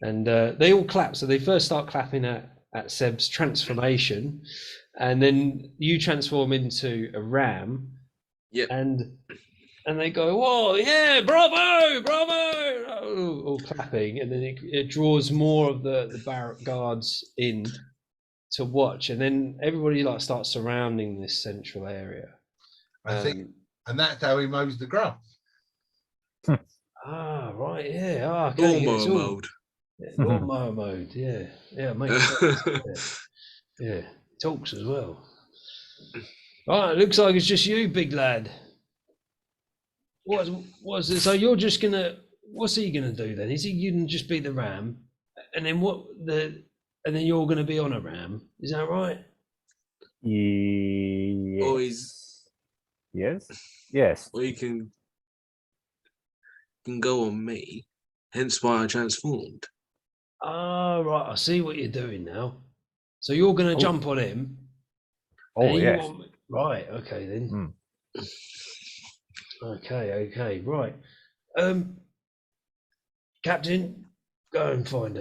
and they all clap. So they first start clapping at Seb's transformation, and then you transform into a ram. Yep. And they go, whoa, yeah, bravo, all clapping, and then it draws more of the barrack guards in to watch, and then everybody like starts surrounding this central area. I think, and that's how he mows the grass. Right, yeah. Okay, Lawnmower mode. Lawnmower mode, yeah, makes sense. Yeah, talks as well. All right, looks like it's just you, big lad. What's it? So you're just gonna? What's he gonna do then? Is he gonna just be the ram, and then and then you're gonna be on a ram? Is that right? Yes. Or he's yes. Or you can go on me. Hence why I transformed. Right. I see what you're doing now. So you're gonna jump on him. Oh yes. Right. Okay then. Okay. Right. Captain, go and find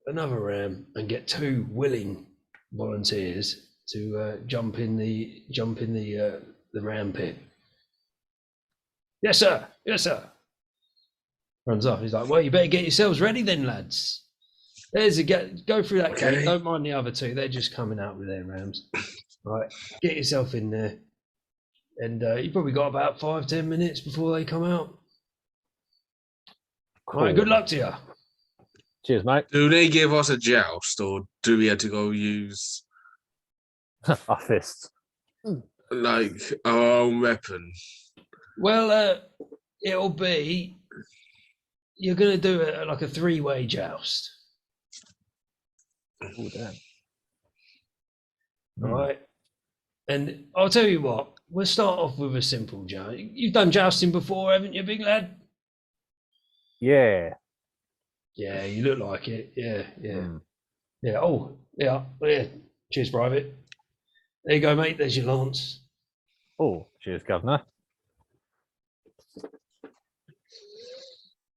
another ram and get 2 willing volunteers to jump in the ram pit. Yes, sir. Yes, sir. Runs off. He's like, well, you better get yourselves ready then, lads. There's a go through that Okay. gate. Don't mind the other 2. They're just coming out with their rams. Right, get yourself in there. And you probably got about 5-10 minutes before they come out. Cool. All right, good luck to you. Cheers, mate. Do they give us a joust, or do we have to go use Our fists. like our own weapon? Well, it'll be you're going to do it like a 3-way joust. Oh, damn. All right. And I'll tell you what, we'll start off with a simple joust. You've done jousting before, haven't you, big lad? Yeah. Yeah, you look like it. Yeah. Mm. Yeah. Oh, yeah. Cheers, Private. There you go, mate. There's your lance. Oh, cheers, Governor.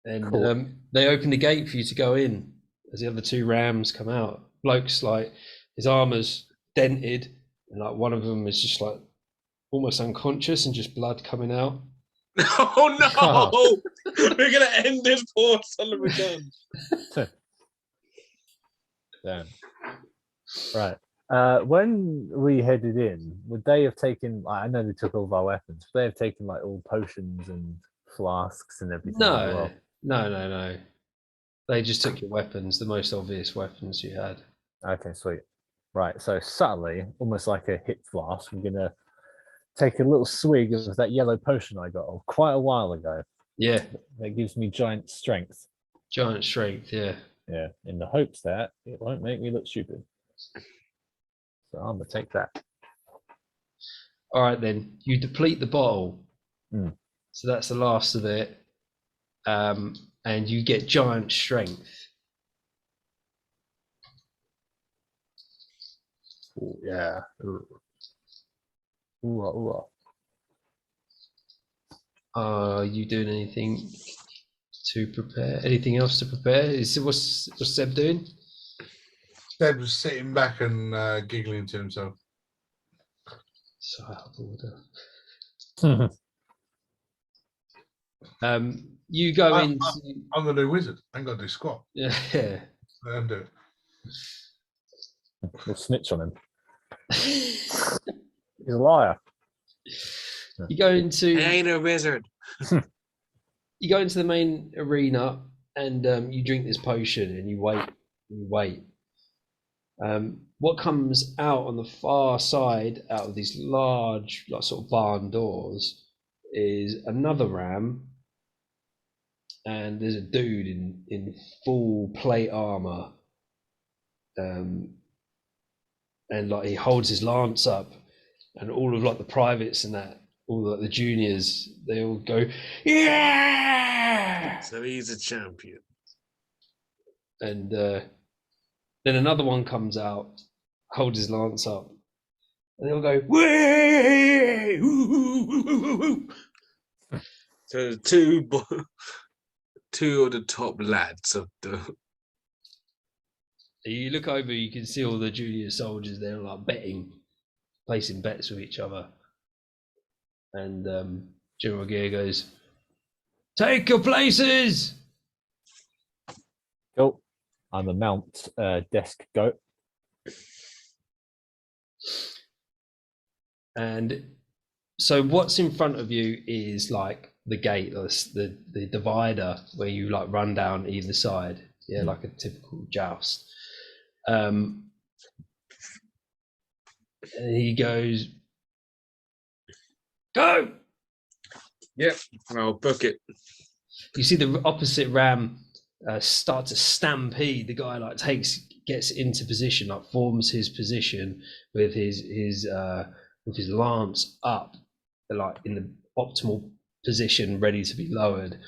And Cool. they open the gate for you to go in as the other 2 rams come out. Bloke's like, his armor's dented, and like one of them is just like almost unconscious and just blood coming out. Oh no! We're gonna end this poor son of a gun. Damn. Right. When we headed in, would they have taken? I know they took all of our weapons. Would they have taken like all potions and flasks and everything? as well? No. They just took your weapons, the most obvious weapons you had. Okay, sweet. Right. So subtly, almost like a hip flask, I'm gonna take a little swig of that yellow potion I got quite a while ago. Yeah, That gives me giant strength. giant strength. Yeah. Yeah, in the hopes that it won't make me look stupid. So I'm gonna take that. All right, then you deplete the bottle. Mm. So that's the last of it. And you get giant strength. Ooh, yeah. Ooh. Ooh. Are you doing anything to prepare? Anything else to prepare? What's Seb doing? Dad was sitting back and giggling to himself. So out of order. You go into. I'm gonna do wizard. I ain't gotta do squat. Yeah. Let him do it. We'll snitch on him. He's a liar. You go into. I ain't a wizard. You go into the main arena and you drink this potion and you wait. What comes out on the far side out of these large, like sort of barn doors, is another ram, and there's a dude in full plate armor, and like he holds his lance up, and all of like the privates and that, all like the juniors, they all go, yeah! So he's a champion. And then another one comes out, holds his lance up, and they'll go, way! So two of the top lads of the. You look over, you can see all the junior soldiers there, like betting, placing bets with each other. And General Gear goes, "Take your places!" Cool. I'm a mount desk goat. And so what's in front of you is like the gate, the divider where you like run down either side. Yeah, like a typical joust. And he goes, "Go!" Yep, I'll book it. You see the opposite ram start to stampede. The guy like gets into position, like forms his position with his lance up, like in the optimal position, ready to be lowered.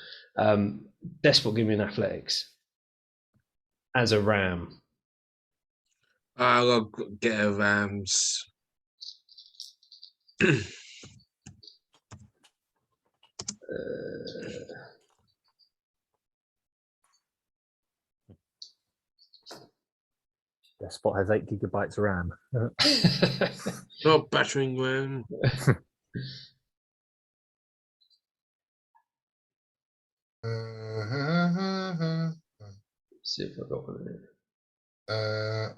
Despot, give me an athletics as a ram. I'll get a Rams. Despot has 8 gigabytes of RAM. Not battering ram. See if I got one in it.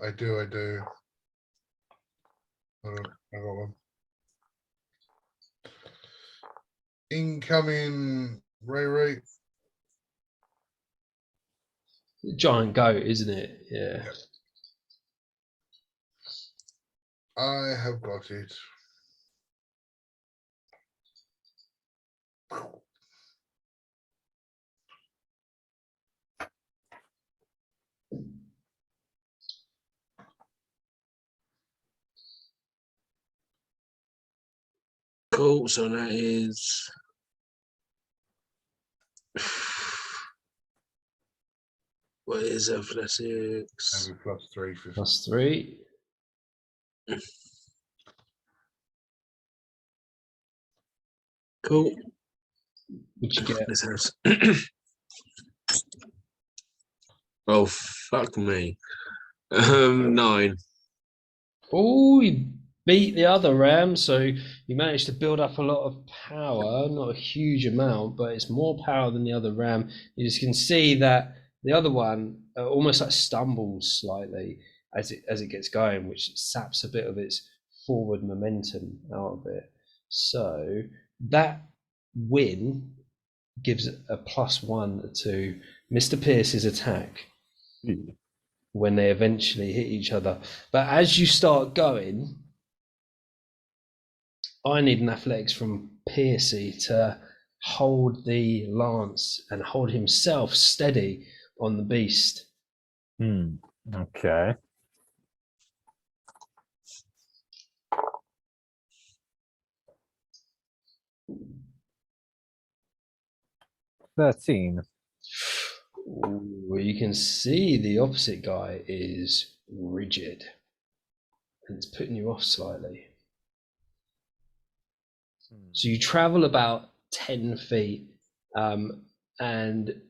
I do. Hold on, I got one. Incoming, Ray. Giant goat, isn't it? Yeah. Yep. I have got it. Cool. So that is. What is athletics? Maybe +3 for +3. Cool. What'd you get? This has. Oh fuck me. 9. Oh, you beat the other ram, so you managed to build up a lot of power. Not a huge amount, but it's more power than the other ram. You just can see that the other one almost like stumbles slightly as it gets going, which saps a bit of its forward momentum out of it. So that win gives a +1 to Mr. Pierce's attack when they eventually hit each other. But as you start going, I need an athletics from Piercy to hold the lance and hold himself steady on the beast. Okay. $13. Ooh, you can see the opposite guy is rigid, and it's putting you off slightly. So you travel about 10 feet, and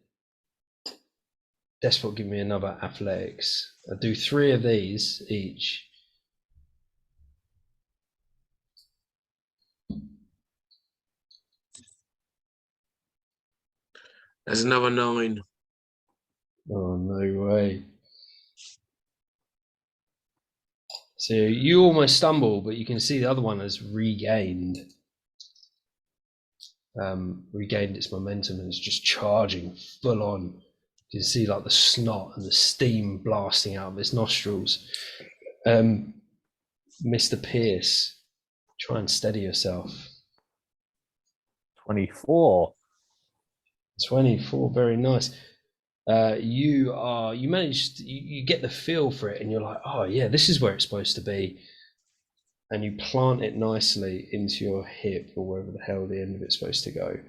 Despot, give me another athletics. I do 3 of these each. There's another 9. Oh, no way. So you almost stumble, but you can see the other one has regained its momentum and is just charging full on. You can see like the snot and the steam blasting out of its nostrils. Mr. Pierce, try and steady yourself. 24. 24, very nice. You managed, you get the feel for it and you're like, oh yeah, this is where it's supposed to be. And you plant it nicely into your hip or wherever the hell the end of it's supposed to go.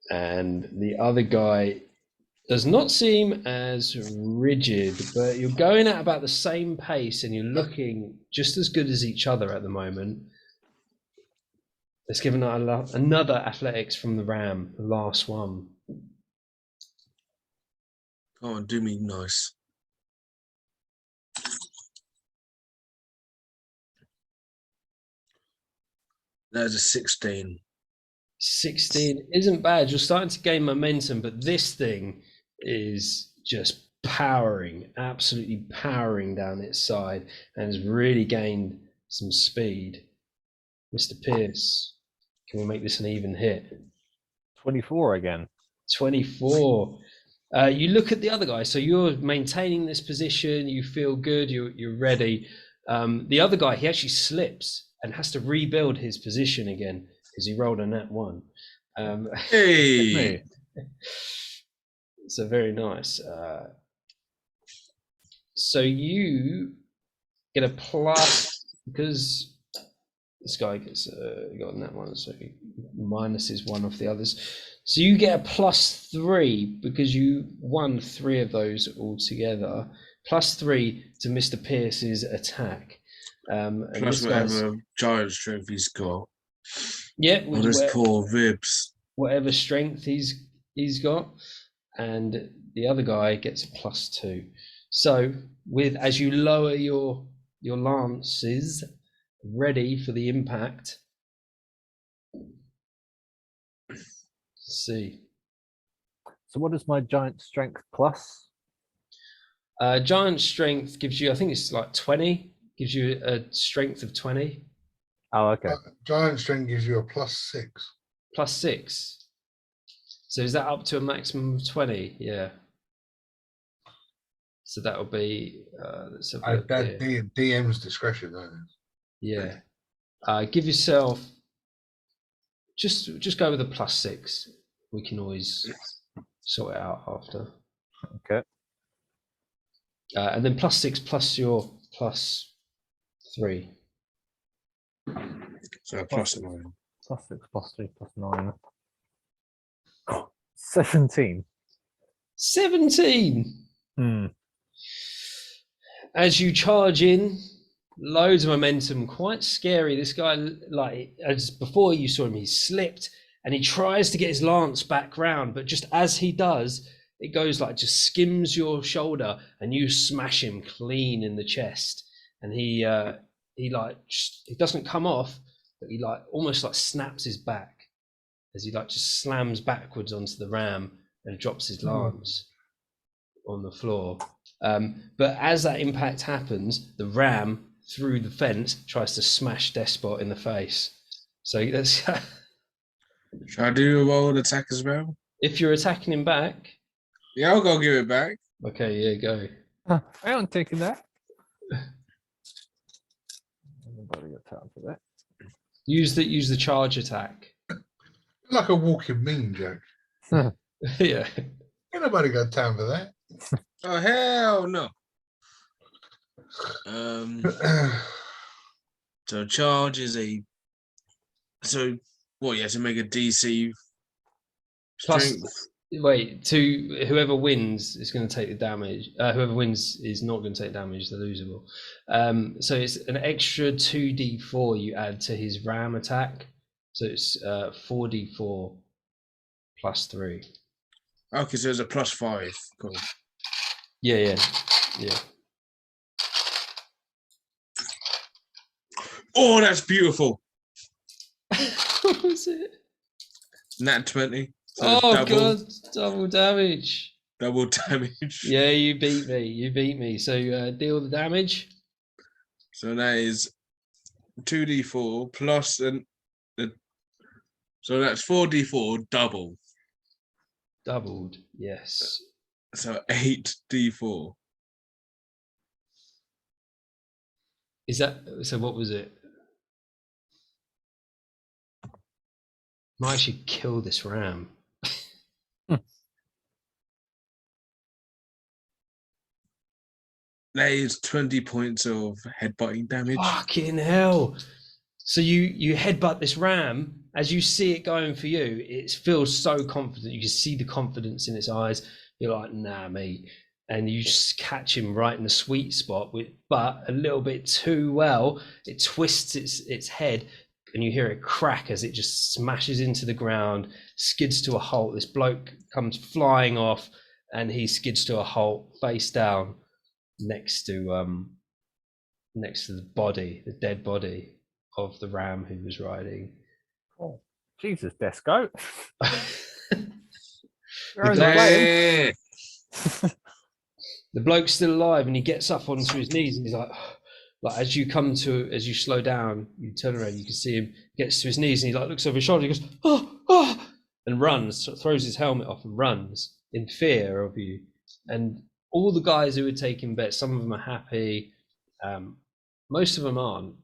And the other guy does not seem as rigid, but you're going at about the same pace and you're looking just as good as each other at the moment. Let's give another athletics from the ram, the last one. Oh, do me nice. There's a 16. 16 isn't bad. You're starting to gain momentum, but this thing is just powering, absolutely powering down its side and has really gained some speed. Mr. Pierce, can we make this an even hit? 24 again. 24. You look at the other guy, so you're maintaining this position, you feel good, you're ready. The other guy, he actually slips and has to rebuild his position again because he rolled a nat 1. Hey! So very nice. So you get a plus because this guy gets got that one, so he minuses 1 off the others. So you get a +3 because you won 3 of those altogether. +3 to Mr. Pierce's attack. Plus whatever giant strength he's got. Yeah, on his poor ribs. Whatever strength he's got, and the other guy gets a +2. So, as you lower your lances, ready for the impact. Let's see. So what is my giant strength plus? Giant strength gives you, I think it's like 20. Gives you a strength of 20. Oh, okay. Giant strength gives you a +6. +6. So is that up to a maximum of 20? Yeah. So that will be let's have a look That here. DM's discretion, that is. Yeah. Give yourself just go with a +6. We can always sort it out after. Okay. And then +6 plus your +3. So +9. +6, +3, +9. 17. 17. Hmm. As you charge in, loads of momentum, quite scary. This guy, like, as before you saw him, he slipped and he tries to get his lance back round, but just as he does, it goes like just skims your shoulder and you smash him clean in the chest. And he doesn't come off, but he like almost like snaps his back as he like just slams backwards onto the ram and drops his lance on the floor. But as that impact happens, the ram through the fence tries to smash Despot in the face. So that's Should I do a roll attack as well? if you're attacking him back. Yeah, I'll go give it back. Okay, yeah, go. I ain't taking that. Anybody got time for that? Use the charge attack. Like a walking meme, Jack. Yeah. Ain't nobody got time for that. Oh hell no. So charge is so what you have to make a DC Plus, strength. wait, to whoever wins is going to take the damage. Whoever wins is not going to take damage. They're losable. So it's an extra 2d4 you add to his ram attack. So it's 4d4 +3. Okay, so it's a +5. Cool. Yeah. Oh, that's beautiful. What was it? Nat 20. So Oh it's god, double damage. double damage. Yeah, you beat me. So deal the damage. So that is 2d4 plus so that's 4d4 double. Doubled, yes. So 8d4. Is that so? What was it? Might actually kill this ram. That is 20 points of headbutting damage. Fucking hell! So you headbutt this ram. As you see it going for you, it feels so confident. You can see the confidence in its eyes. You're like, nah, mate. And you just catch him right in the sweet spot, but a little bit too well. It twists its head, and you hear it crack as it just smashes into the ground, skids to a halt. This bloke comes flying off, and he skids to a halt, face down, next to the body, the dead body of the ram who was riding. Oh, Jesus, Desco. The bloke's still alive, and he gets up onto his knees, and he's like as you slow down, you turn around, you can see him gets to his knees, and he like looks over his shoulder, he goes, oh, and runs, throws his helmet off and runs in fear of you. And all the guys who are taking bets, some of them are happy, most of them aren't,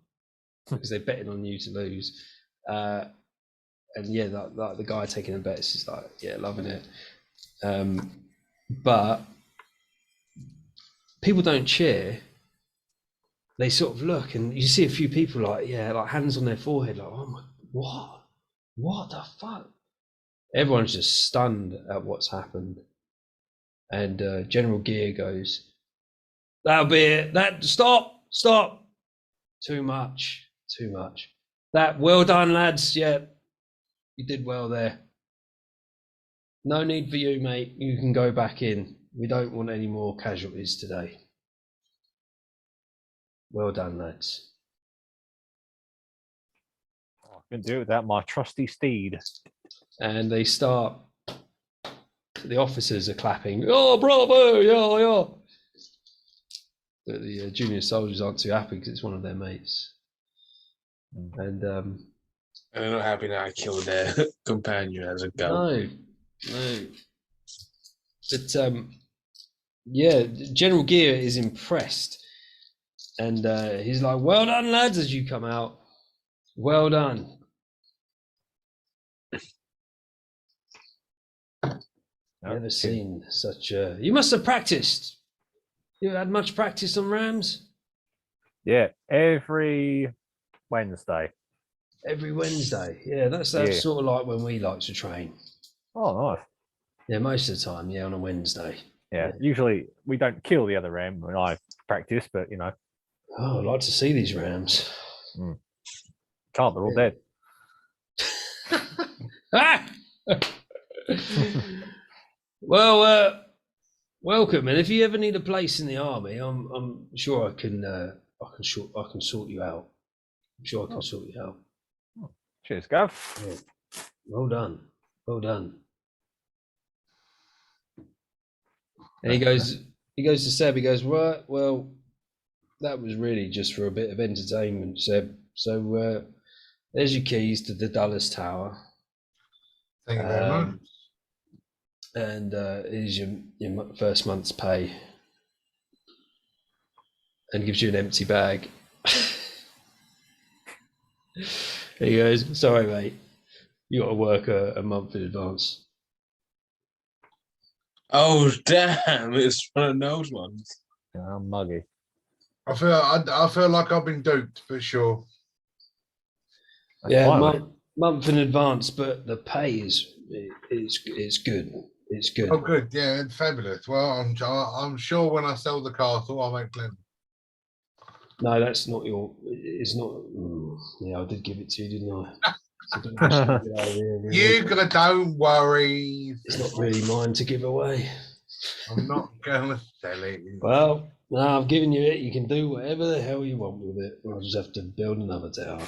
because they're betting on you to lose. And yeah, like the guy taking the bets is like, yeah, loving it. But people don't cheer. They sort of look, and you see a few people like, yeah, like hands on their forehead, like, oh my, what the fuck? Everyone's just stunned at what's happened. And General Gear goes, that'll be it. Stop. Too much. That, well done, lads. Yeah, you did well there. No need for you, mate. You can go back in. We don't want any more casualties today. Well done, lads. I couldn't do it without my trusty steed. And they start. The officers are clapping. Oh, bravo! Yeah, yeah. But the junior soldiers aren't too happy because it's one of their mates. And And they're not happy that I killed their companion as a goat. no. But yeah, General Gear is impressed, and he's like, "Well done, lads!" As you come out, well done. Never seen such a. You must have practiced. You had much practice on rams. Yeah, every Wednesday. Every Wednesday. Yeah, that's sort of like when we like to train. Oh, nice. Yeah, most of the time, yeah, on a Wednesday. Yeah, usually we don't kill the other ram when I practice, but you know. Oh, I'd like to see these rams. Can't, they're all dead. Ah! Well, welcome. And if you ever need a place in the army, I'm sure I can sort you out. I'm sure I can sort you out. Cheers, Gav. Yeah. Well done. Well done. And he goes to Seb. He goes, well, that was really just for a bit of entertainment, Seb. So there's your keys to the Dulles Tower. Thank you very much. And here's your first month's pay. And gives you an empty bag. He goes, sorry, mate. You got to work a month in advance. Oh, damn. It's one of those ones. Yeah, I'm muggy. I feel like I've been duped for sure. That's Yeah, fine. month in advance, but the pay is good. It's good. Oh, good. Yeah, it's fabulous. Well, I'm sure when I sell the castle, I'll make plenty. No, that's not your. It's not. Yeah, I did give it to you, didn't I? So You don't worry. It's not really mine to give away. I'm not gonna sell it. Well, no, I've given you it. You can do whatever the hell you want with it. I'll just have to build another tower.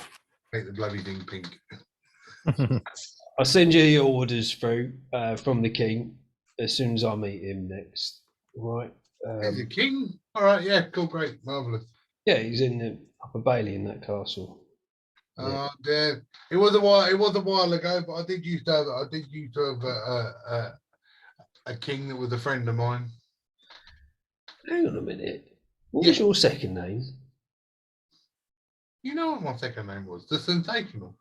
Make the bloody thing pink. I'll send you your orders through from the king as soon as I meet him next. All right. He's a king. All right. Yeah. Cool. Great. Marvelous. Yeah, he's in the Upper Bailey in that castle. Yeah. It was a while ago, but I did used to have a king that was a friend of mine. Hang on a minute. What was your second name? You know what my second name was? The Sensational.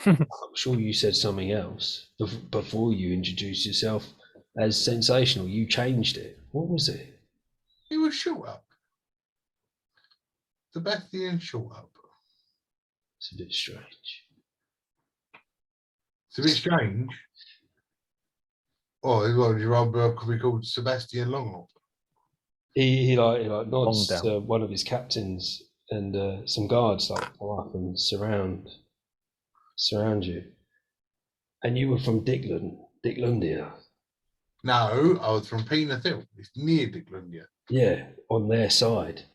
I'm sure you said something else before you introduced yourself as Sensational. You changed it. What was it? He was Short Up. Sebastian Short Up. It's a bit strange. It's a bit strange. Oh, well, your old brother could be called Sebastian Longhop. He like nods Long to one of his captains, and some guards like pull up and surround you. And you were from Dicklundia. No, I was from Peanut Hill. It's near Dicklundia. Yeah, on their side.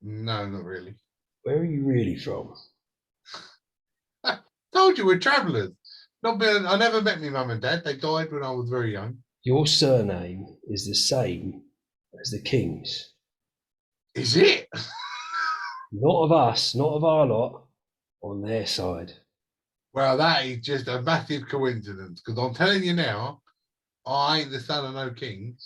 No, not really. Where are you really from? Told you we're travellers. I never met my mum and dad. They died when I was very young. Your surname is the same as the king's. Is it? Not of us, not of our lot, on their side. Well, that is just a massive coincidence, because I'm telling you now, I ain't the son of no king.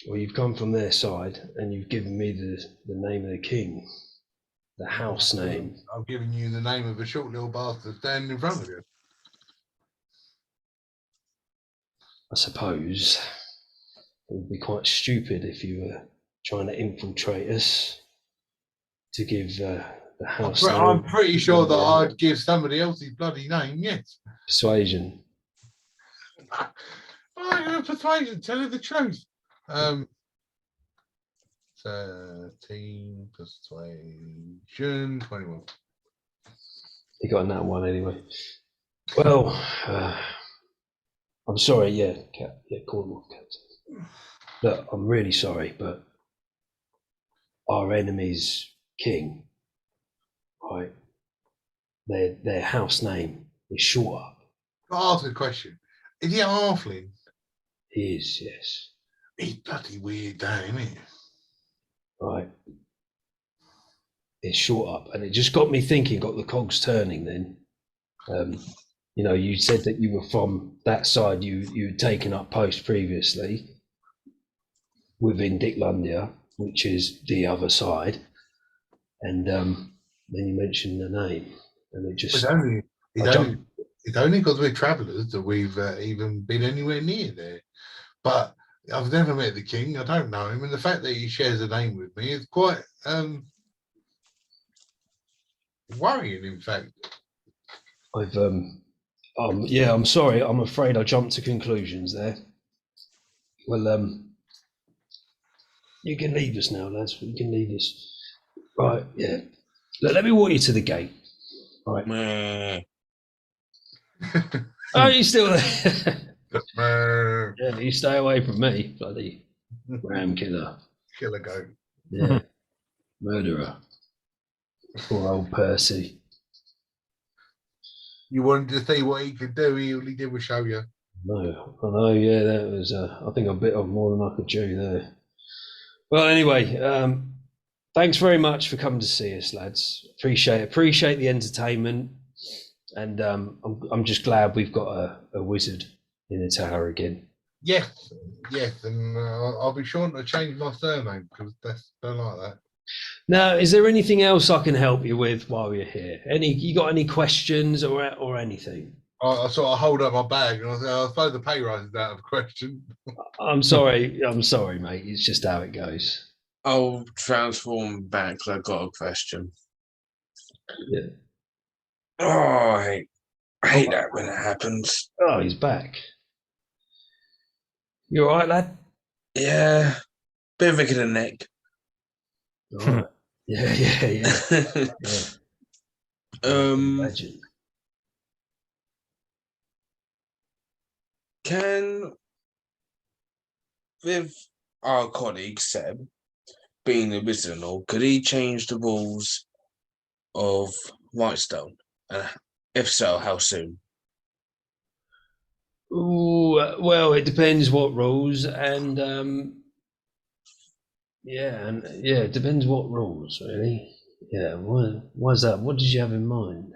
Well, you've come from their side, and you've given me the name of the king, the house name. I've given you the name of a short little bastard standing in front of you. I suppose it would be quite stupid if you were trying to infiltrate us to give the house name. I'm pretty sure that I'd give somebody else's bloody name, yes. Persuasion. Persuasion, tell her the truth. 13 persuasion 21. You got that one anyway. Well, I'm sorry. Yeah, call him off, Captain. look, I'm really sorry, but our enemy's king, right? Their house name is Short Up. I'll ask a question. Is he a halfling? He is, yes. He's bloody weird, that, isn't it? Right. It's Short Up, and it just got me thinking, got the cogs turning. Then, you know, you said that you were from that side. You'd taken up post previously within Dicklundia, which is the other side, and then you mentioned the name, and it just It's only because we're travellers that we've even been anywhere near there. But I've never met the king. I don't know him, and the fact that he shares a name with me is quite worrying. In fact, I've yeah, I'm sorry. I'm afraid I jumped to conclusions there. Well, you can leave us now, lads. You can leave us. Right, yeah. Let me walk you to the gate. Right. Meh. Oh, you still there? uh, Yeah, you stay away from me, bloody ram killer. killer goat. Yeah, murderer. Poor old Percy. You wanted to see what he could do. All he did was show you. No, I know. Yeah, that was. I think I bit off more than I could chew there. Well, anyway, thanks very much for coming to see us, lads. Appreciate the entertainment, and I'm just glad we've got a wizard in the tower again. Yes, and I'll be sure to change my surname because don't like that. Now, is there anything else I can help you with while you're here? You got any questions or anything? I sort of hold up my bag and I say, I suppose the pay rise is out of question. I'm sorry, mate. It's just how it goes. I'll transform back. 'Cause I've got a question. Yeah. Oh, I hate that when it happens. Oh, he's back. You all right, lad? Yeah, bit of a in the neck. All right. Yeah. Imagine. Can with our colleague Seb being the wizard and all, could he change the rules of Whitestone? If so, how soon? Ooh, well, it depends what rules, and it depends what rules, really. Yeah, why's that? What did you have in mind?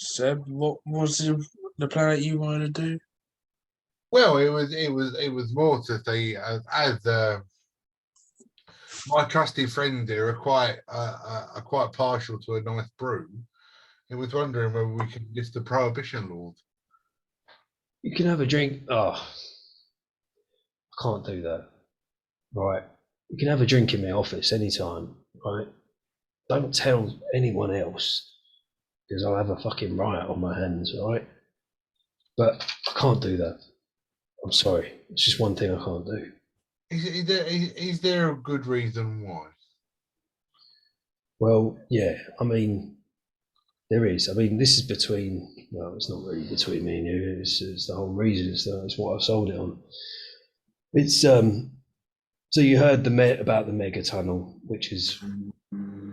Seb, what was the plan that you wanted to do? Well, it was more to say as my trusty friends here are quite partial to a nice brew. It was wondering whether we could list the prohibition laws. You can have a drink. Oh, I can't do that. Right. You can have a drink in my office anytime, right? Don't tell anyone else, because I'll have a fucking riot on my hands, all right? But I can't do that. I'm sorry. It's just one thing I can't do. Is there a good reason why? Well, yeah, I mean, there is. I mean, this is between, well, it's not really between me and you. It's the whole reason. It's what I've sold it on. It's, so you heard about the mega tunnel, which is,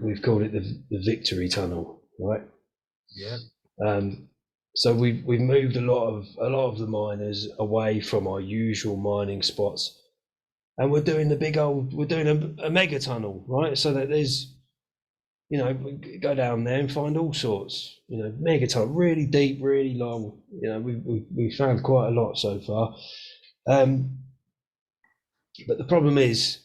we've called it the Victory Tunnel, right? Yeah. So we've moved a lot of the miners away from our usual mining spots, and we're doing a mega tunnel, right? So that there's, you know, we go down there and find all sorts, you know, mega tunnel, really deep, really long. You know, we found quite a lot so far. But the problem is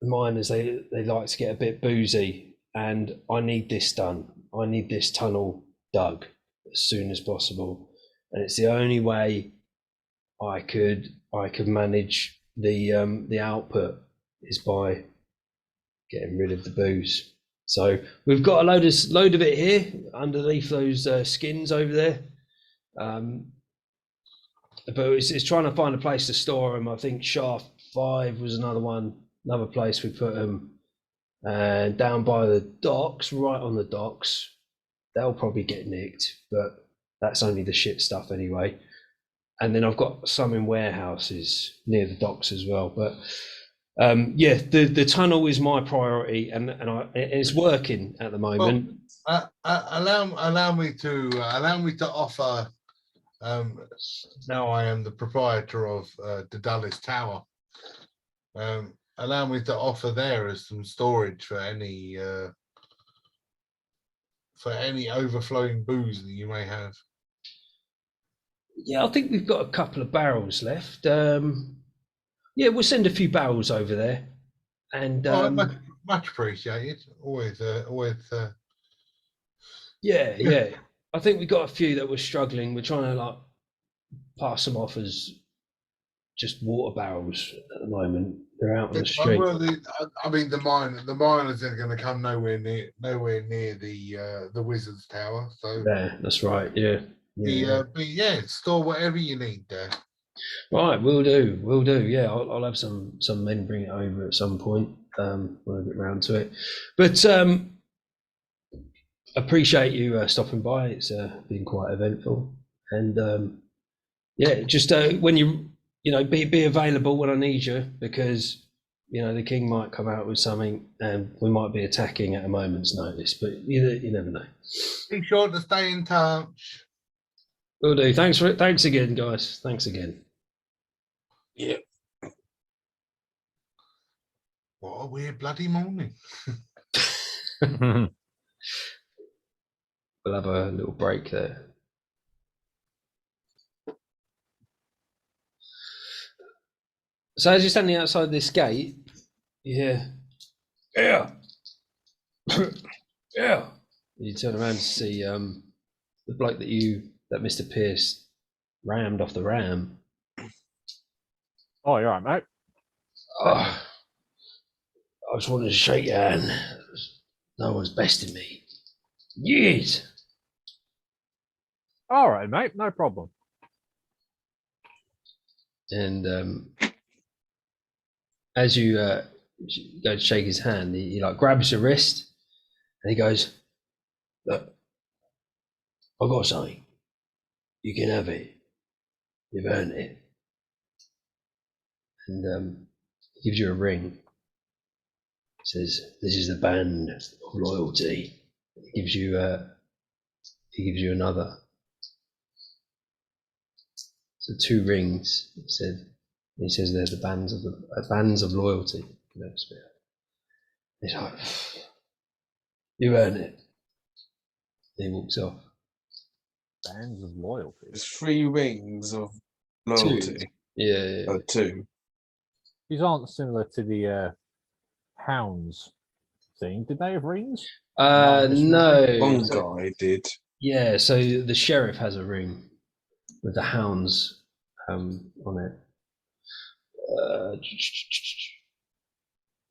miners, they like to get a bit boozy, and I need this done. I need this tunnel dug as soon as possible, and it's the only way I could manage the output is by getting rid of the booze. So we've got a load of it here underneath those skins over there. But it's trying to find a place to store them. I think Shaft 5 was another place we put them. And down by the docks, right on the docks, they'll probably get nicked, but that's only the shit stuff anyway. and then I've got some in warehouses near the docks as well. But yeah, the tunnel is my priority, and it's working at the moment. Allow me to offer. Now I am the proprietor of the Dulles Tower. Allow me to offer there as some storage for any overflowing booze that you may have. Yeah, I think we've got a couple of barrels left. Yeah, we'll send a few barrels over there, and Much appreciated. Always. yeah. I think we've got a few that we're struggling. We're trying to like pass them off as just water barrels at the moment. They're out on the street. Well, I mean, the miners are going to come nowhere near the Wizard's Tower. So Yeah, that's right. Yeah. but yeah, store whatever you need there. Right, we'll do. Yeah, I'll have some men bring it over at some point when I get round to it. But appreciate you stopping by. It's been quite eventful, and yeah, just when you be available when I need you, because the king might come out with something and we might be attacking at a moment's notice. But you never know. Be sure to stay in touch. Will do. Thanks again, guys. Thanks again. Yeah. What a weird bloody morning. We'll have a little break there. So as you're standing outside this gate, you hear, yeah. You turn around to see the bloke that Mr. Pierce rammed off the ram. Oh, you're right, mate. Oh, I just wanted to shake your hand. No one's besting me. Yes. All right, mate. No problem. And as you go to shake his hand, he like grabs your wrist and he goes, "Look, I've got something. You can have it. You've earned it." And he gives you a ring. Says, "This is the band of loyalty." He gives you another. So 2 rings. He says they're the bands of loyalty. He's like, "You earned it." And he walks off. Bands of loyalty. There's 3 rings of loyalty. Yeah. 2. These aren't similar to the hounds thing. Did they have rings? No. One guy did. Yeah, so the sheriff has a ring with the hounds on it.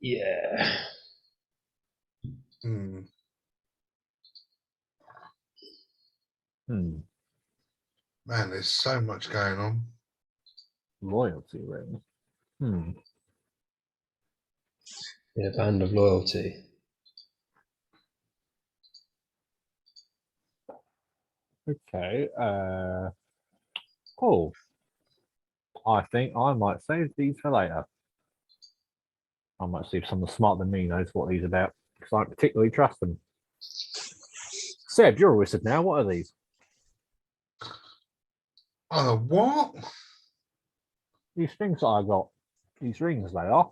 Yeah. Hmm. Man, there's so much going on. Loyalty ring. Yeah, band of loyalty. Okay. Cool. I think I might save these for later. I might see if someone smarter than me knows what these are about, because I don't particularly trust them. Seb, you're a wizard now. What are these? Oh, what? These things that I got. These rings, they are.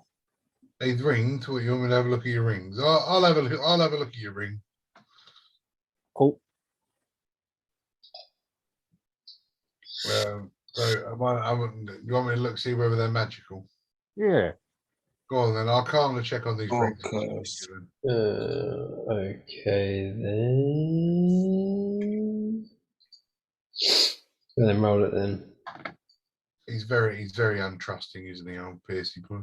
These rings? What, you want me to have a look at your rings? I'll have a look. I'll have a look at your ring. Cool. So, you want me to look, see whether they're magical? Yeah. Go on then. I'll calmly check on these rings. Okay then. And then roll it then. He's very untrusting, isn't he, old Piercy boy?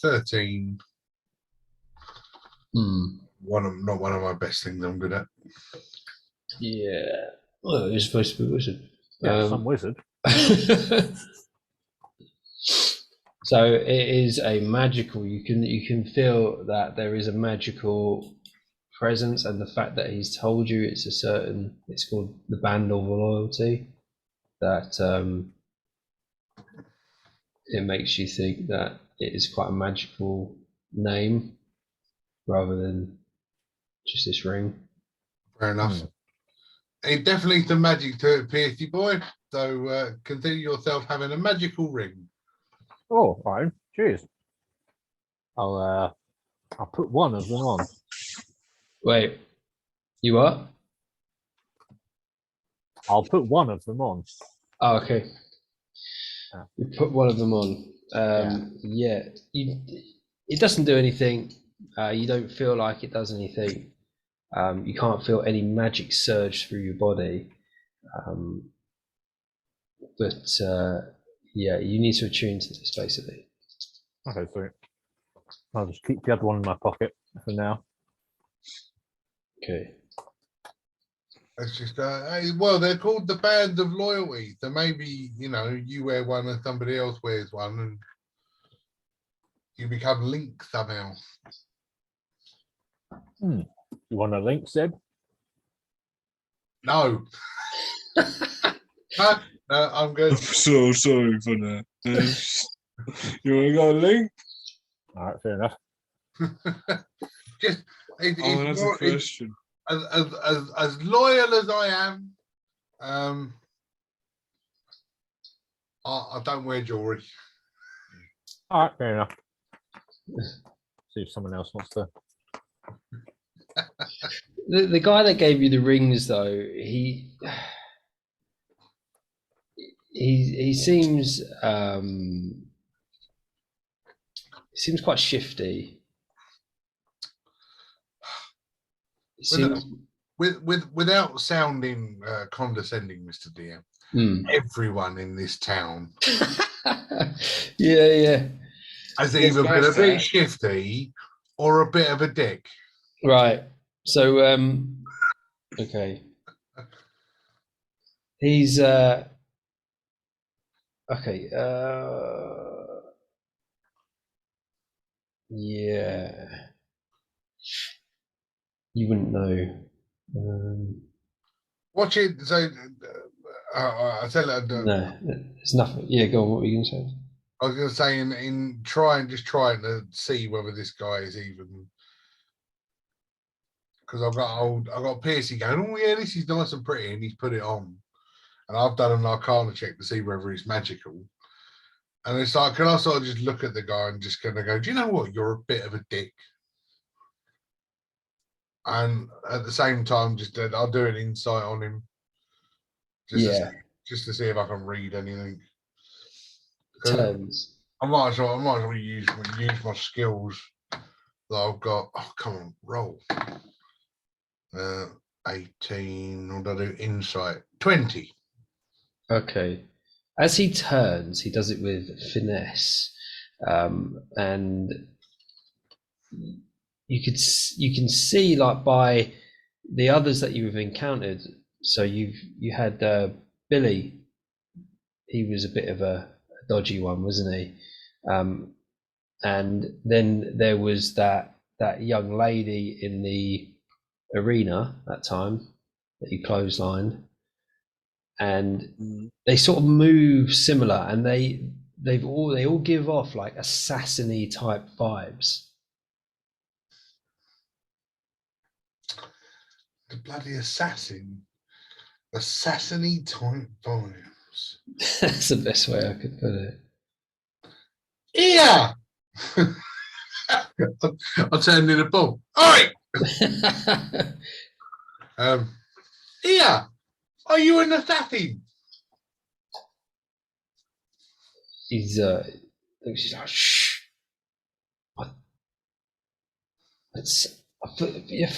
13. Not one of my best things I'm good at. Yeah. Well, you're supposed to be a wizard. Yeah, some wizard. So it is a magical. You can feel that there is a magical presence and the fact that he's told you it's a certain, it's called the band of loyalty, that it makes you think that it is quite a magical name rather than just this ring. Fair enough. It definitely some magic to it, Piercy boy. So consider yourself having a magical ring. Oh, all right. Cheers. I'll put one of them on. Wait, you what? I'll put one of them on. Oh, okay. Yeah. You put one of them on. Yeah. It doesn't do anything. You don't feel like it does anything. You can't feel any magic surge through your body. But yeah, you need to attune to this basically. Okay, sweet. I'll just keep the other one in my pocket for now. Okay. It's just well, they're called the band of loyalty. So maybe you wear one and somebody else wears one, and you become linked somehow. You want a link, Seb? No. No, I'm I'm good. so sorry for that. You want to go link? All right, fair enough. Just it's Oh, that's a more, it's, question. as loyal as I am, I don't wear jewelry. All right, fair enough. See if someone else wants to. The guy that gave you the rings, though, he seems quite shifty. It seems, Without sounding condescending, Mr. DM, everyone in this town yeah. has Yes, either been a that's bit fair. shifty or a bit of a dick. Right. So okay. He's okay. Yeah. You wouldn't know. Watch it. So I tell you, No, there's nothing. Yeah, go on. What were you going to say? I was going to say in trying to see whether this guy is even, because I've got Piercy going, oh yeah, this is nice and pretty, and he's put it on, and I've done an Arcana check to see whether it's magical, and it's like, can I sort of just look at the guy and just kind of go, do you know what, you're a bit of a dick, and at the same time, just I'll do an insight on him, just to see if I can read anything. Turns. I might as well use my skills that I've got. Oh, come on, roll. 18. What do I do? Insight. 20. Okay. As he turns, he does it with finesse, and you can see, like, by the others that you've encountered. So you had Billy. He was a bit of a dodgy one, wasn't he? And then there was that young lady in the arena that time that you clotheslined, and they sort of move similar, and they all give off like assassin-y type vibes. The bloody assassin-y type vibes. That's the best way I could put it. Yeah. I turned in a ball. All right. Yeah. Are you an assassin? He's she's like, shh. It's for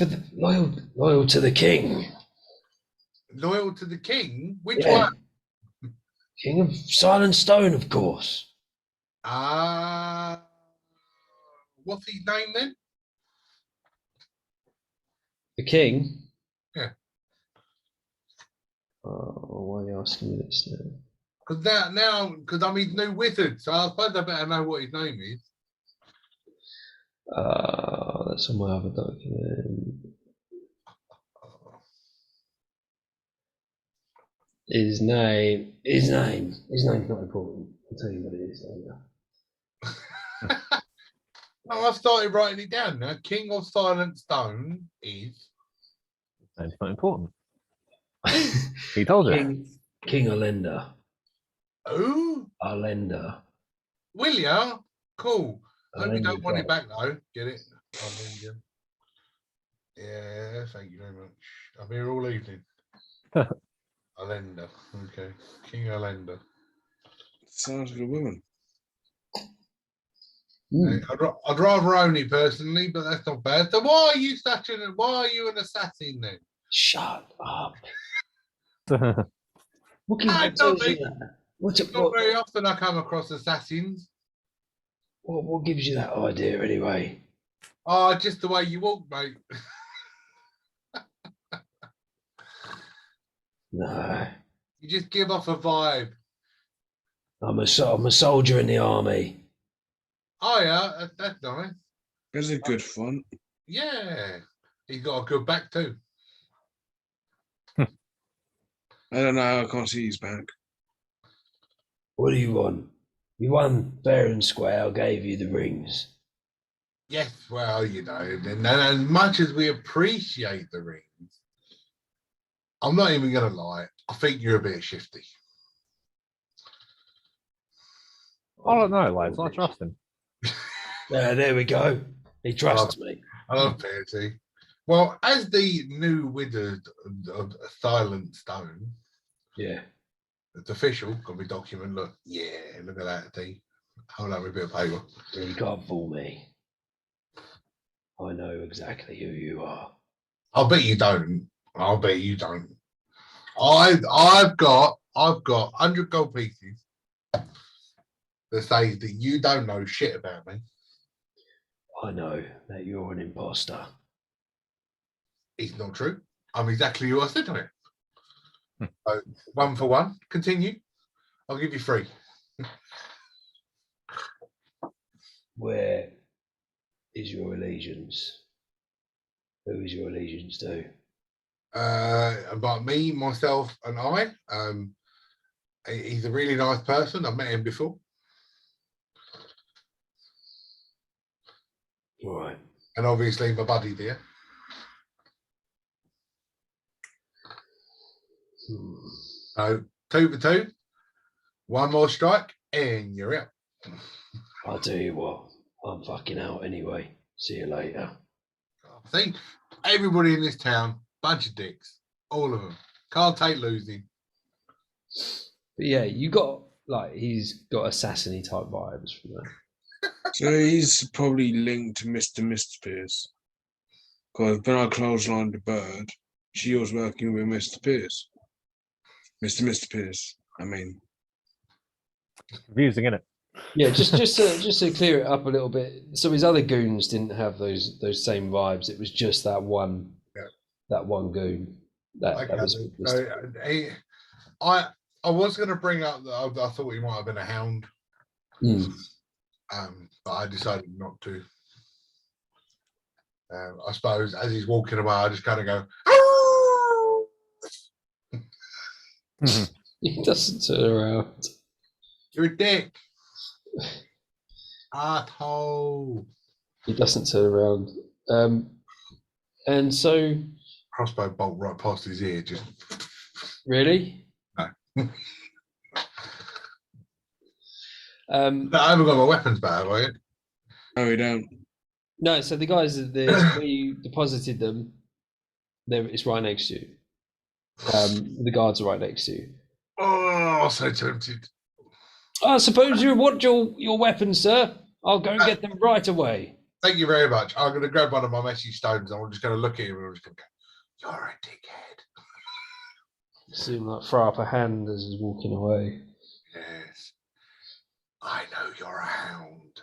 the loyal to the king. Loyal to the king? Which Yeah. one? King of Silent Stone, of course. What's his name then? The king? Yeah. Oh, why are you asking me this now? Because I'm his new wizard, so I suppose I better know what his name is. That's on my other document. His name's not important. I'll tell you what it is later. No, I started writing it down now. King of Silent Stone is. Name's not important. He told you. King Alenda. Oh, Alenda. will ya? Cool. Hope you Alenda don't want it God. back though. Get it? Alenda. Yeah, thank you very much. I'm here all evening. Alenda. Okay. King Alenda. Sounds like a woman. Mm. I'd rather own it personally, but that's not bad. So why are you an assassin then? Shut up. Well, What gives I you don't that? think- What's it, Not very often I come across assassins. what gives you that idea anyway? Oh, just the way you walk, mate. No. You just give off a vibe. I'm a soldier in the army. Oh yeah, that's nice. There's a good front. Yeah. He's got a good back too. I don't know how I can't see his back. What do you want? You won fair and square. I gave you the rings. Yes, well, you know, and as much as we appreciate the rings, I'm not even gonna lie, I think you're a bit shifty. I don't know, lads. I trust him. There we go. He trusts me. I love Pearty. Well, as the new wizard of Silent Stone, Yeah. it's official, got my document. Look, yeah, look at that, T. Hold on a bit of paper. You can't fool me. I know exactly who you are. I'll bet you don't. I'll bet you don't. I've got 100 gold pieces that say that you don't know shit about me. I know that you're an imposter. It's not true. I'm exactly who I said I am. So 1 for 1. Continue. I'll give you 3. Where is your allegiance? Who is your allegiance to? About me, myself, and I. He's a really nice person. I've met him before. All right. And obviously my buddy there. So 2 for 2. 1 more strike and you're out. I'll tell you what. I'm fucking out anyway. See you later. See, everybody in this town, bunch of dicks. All of them. Can't take losing. But yeah, you got he's got assassiny type vibes from that. So he's probably linked to Mr. Pierce. Because when I clotheslined the bird, she was working with Mr. Pierce. Mr. Pierce, I mean. Confusing, isn't it? Yeah, just to clear it up a little bit. So his other goons didn't have those same vibes. It was just that one, that one goon. That was. I was going to bring up that I thought he might have been a hound, but I decided not to. I suppose as he's walking away, I just kind of go. He doesn't turn around. You're a dick. Asshole. He doesn't turn around. And so. Crossbow bolt right past his ear. Just Really? no. I haven't got my weapons back, have I? No, we don't. No, so the guys where you deposited them, it's right next to you. The guards are right next to you. Oh, so tempted. I suppose you want your weapons, sir. I'll go and get them right away. Thank you very much. I'm going to grab one of my messy stones and I'm just going to look at him and I'm just going to go, you're a dickhead. See him throw up a hand as he's walking away. Yes. I know you're a hound.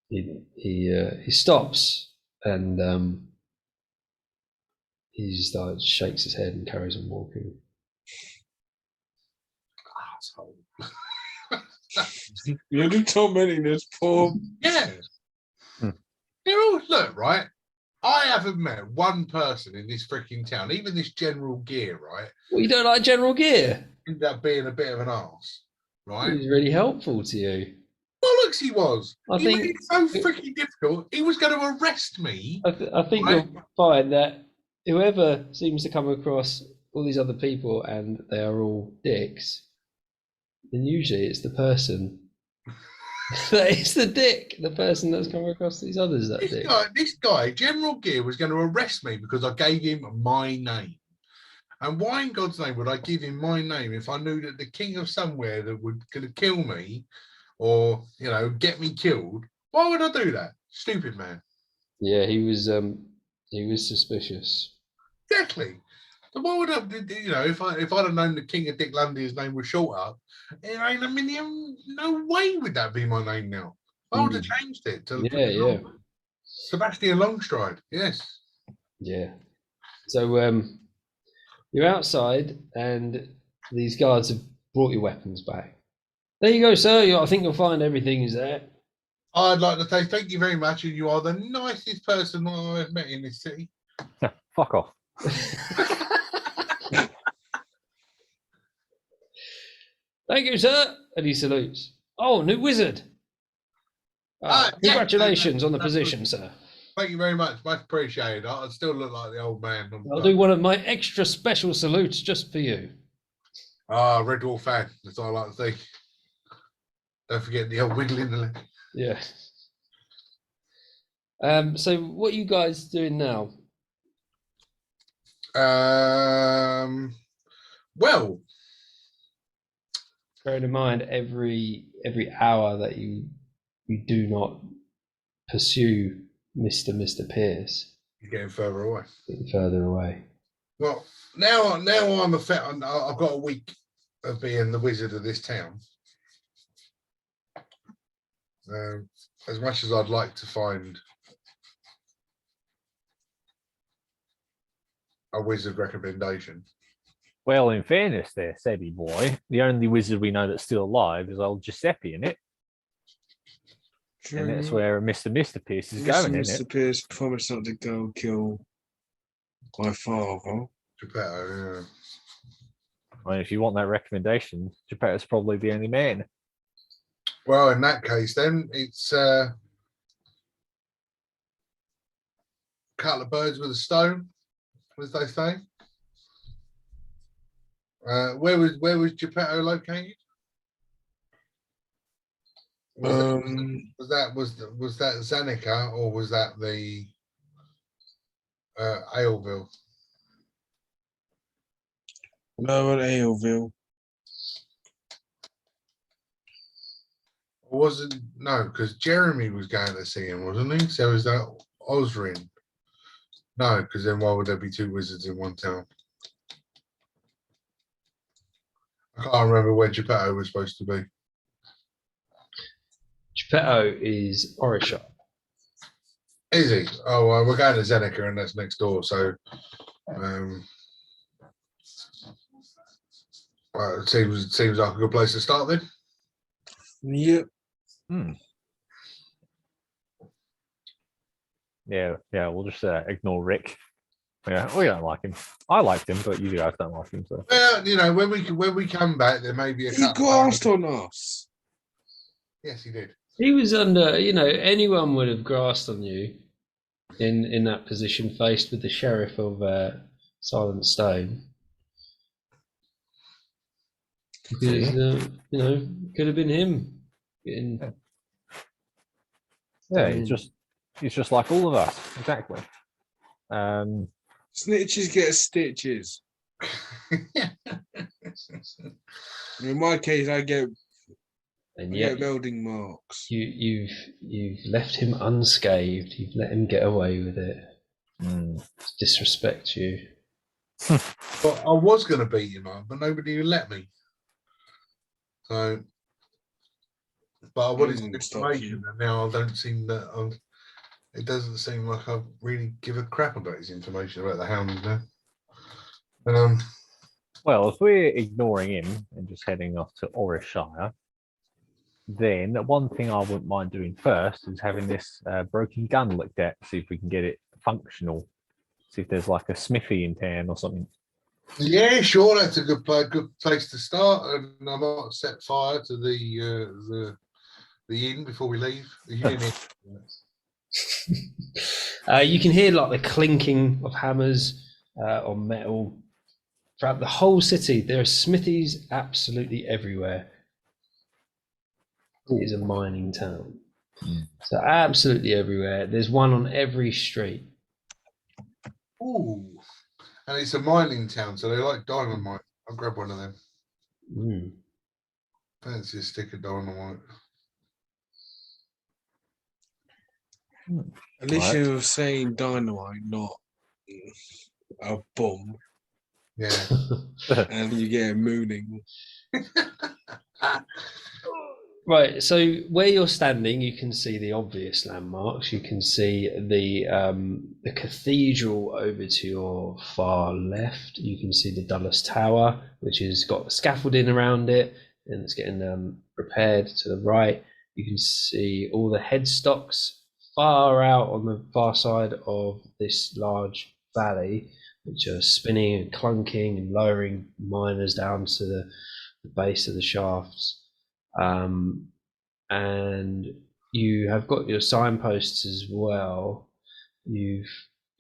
He stops and he just shakes his head and carries on walking. Asshole. You're tormenting this poor. Yeah. They're all, look, right? I haven't met one person in this freaking town, even this General Gear, right? Well, you don't like General Gear? Ended up being a bit of an arse, He right? was really helpful to you. Bollocks he was. I He think- made it so freaking difficult. He was going to arrest me. I think Right. you'll find that whoever seems to come across all these other people and they are all dicks, then usually it's the person that is the dick, the person that's come across these others that dick. This guy, General Gear, was going to arrest me because I gave him my name. And why in God's name would I give him my name if I knew that the king of somewhere that would going to kill me or, you know, get me killed? Why would I do that? Stupid man. Yeah, he was suspicious. Exactly. So why would I, you know, if I'd have known the king of Dicklund, his name was shorter, there ain't a million, no way would that be my name now. I would have changed it to Yeah. Sebastian Longstride. Yes. Yeah. So you're outside and these guards have brought your weapons back. There you go, sir. I think you'll find everything is there. I'd like to say thank you very much, and you are the nicest person I've met in this city. Fuck off. Thank you, sir. And he salutes. Oh, new wizard. Yeah. Congratulations on the position, sir. Thank you very much. Much appreciated. I still look like the old man. I'll do one of my extra special salutes just for you. Red Wolf fan. That's all I like to see. Don't forget the old wiggling the leg. Yeah. So what are you guys doing now? Well, Bearing in mind every hour that you do not pursue Mr. Pierce, you're getting further away. getting further away. Well, now I'm I've got a week of being the wizard of this town. As much as I'd like to find a wizard recommendation. Well, in fairness there, Sebby boy, the only wizard we know that's still alive is old Giuseppe, in it? And that's where Mr. Pierce is going, isn't Mr. Pierce promised not to go kill my father. Geppetto, yeah. I mean, if you want that recommendation, Geppetto's probably the only man. Well, in that case, then it's couple of birds with a stone, as they say. Where was Geppetto located? Was that Zanica or was that the Aleville? No, in Aleville. Wasn't no, because Jeremy was going to see him, wasn't he? So is that Osrin? No, because then why would there be two wizards in one town? I can't remember where Geppetto was supposed to be. Geppetto is Orisha. Is he? Oh, well, we're going to Zeneca and that's next door. So, well, it seems like a good place to start then. Yep. Yeah, we'll just ignore Rick. Yeah, we don't like him. I liked him, but you guys don't like him. So, Well, you know, when we come back, there may be a He couple. grasped on us. Yes, he did. He was under, anyone would have grasped on you in that position, faced with the sheriff of Silent Stone. Because, could have been him. Getting, yeah, he's just like all of us, exactly. Snitches get stitches. In my case, I get and yet welding marks. you've left him unscathed. You've let him get away with it. Disrespect you. Well, I was going to beat him up, but nobody would let me. So, but I wanted some information, and now I don't seem that. It doesn't seem like I really give a crap about his information about the hound now. Well, if we're ignoring him and just heading off to Orishire, then one thing I wouldn't mind doing first is having this broken gun looked at, see if we can get it functional. See if there's like a smithy in town or something. Yeah, sure. That's a good place to start. And I might set fire to the inn before we leave. The inn. You can hear like the clinking of hammers on metal throughout the whole city. There are smithies absolutely everywhere. It is a mining town. So absolutely everywhere. There's one on every street. Ooh, and it's a mining town, so they like dynamite. I'll grab one of them. Mm. Fancy a stick of dynamite. At least Right. you were saying dynamite, not a bomb, Yeah. and you get a mooning. Right, so where you're standing, you can see the obvious landmarks. You can see the cathedral over to your far left. You can see the Dulles Tower, which has got scaffolding around it, and it's getting repaired to the right. You can see all the headstocks far out on the far side of this large valley, which are spinning and clunking and lowering miners down to the base of the shafts. And you have got your signposts as well. You've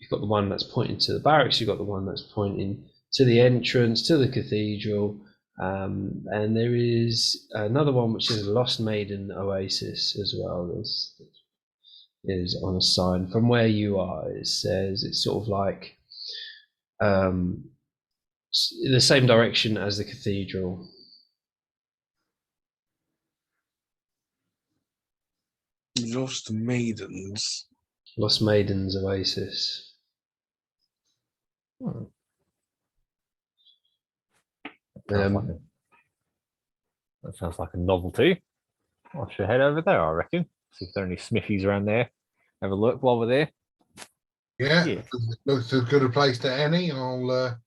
got the one that's pointing to the barracks. You've got the one that's pointing to the entrance to the cathedral, and there is another one which is a Lost Maiden Oasis as well. Is on a sign from where you are. It says it's sort of like in the same direction as the cathedral. Lost maidens. Lost Maidens Oasis. Sounds like that sounds like a novelty. I should head over there, I reckon. See if there are any smithies around there. Have a look while we're there. Yeah, Yeah. looks as good a place to any. I'll I'll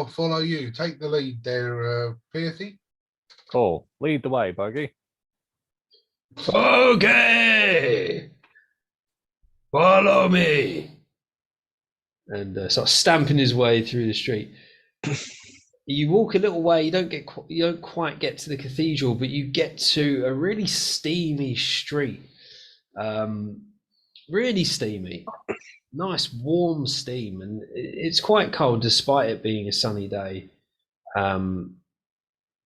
follow you. Take the lead there, Pearthy. Cool. Lead the way, Buggy. Okay, follow me. And starts stamping his way through the street. You walk a little way. You don't quite get to the cathedral, but you get to a really steamy street. Really steamy, nice warm steam, and it's quite cold despite it being a sunny day. And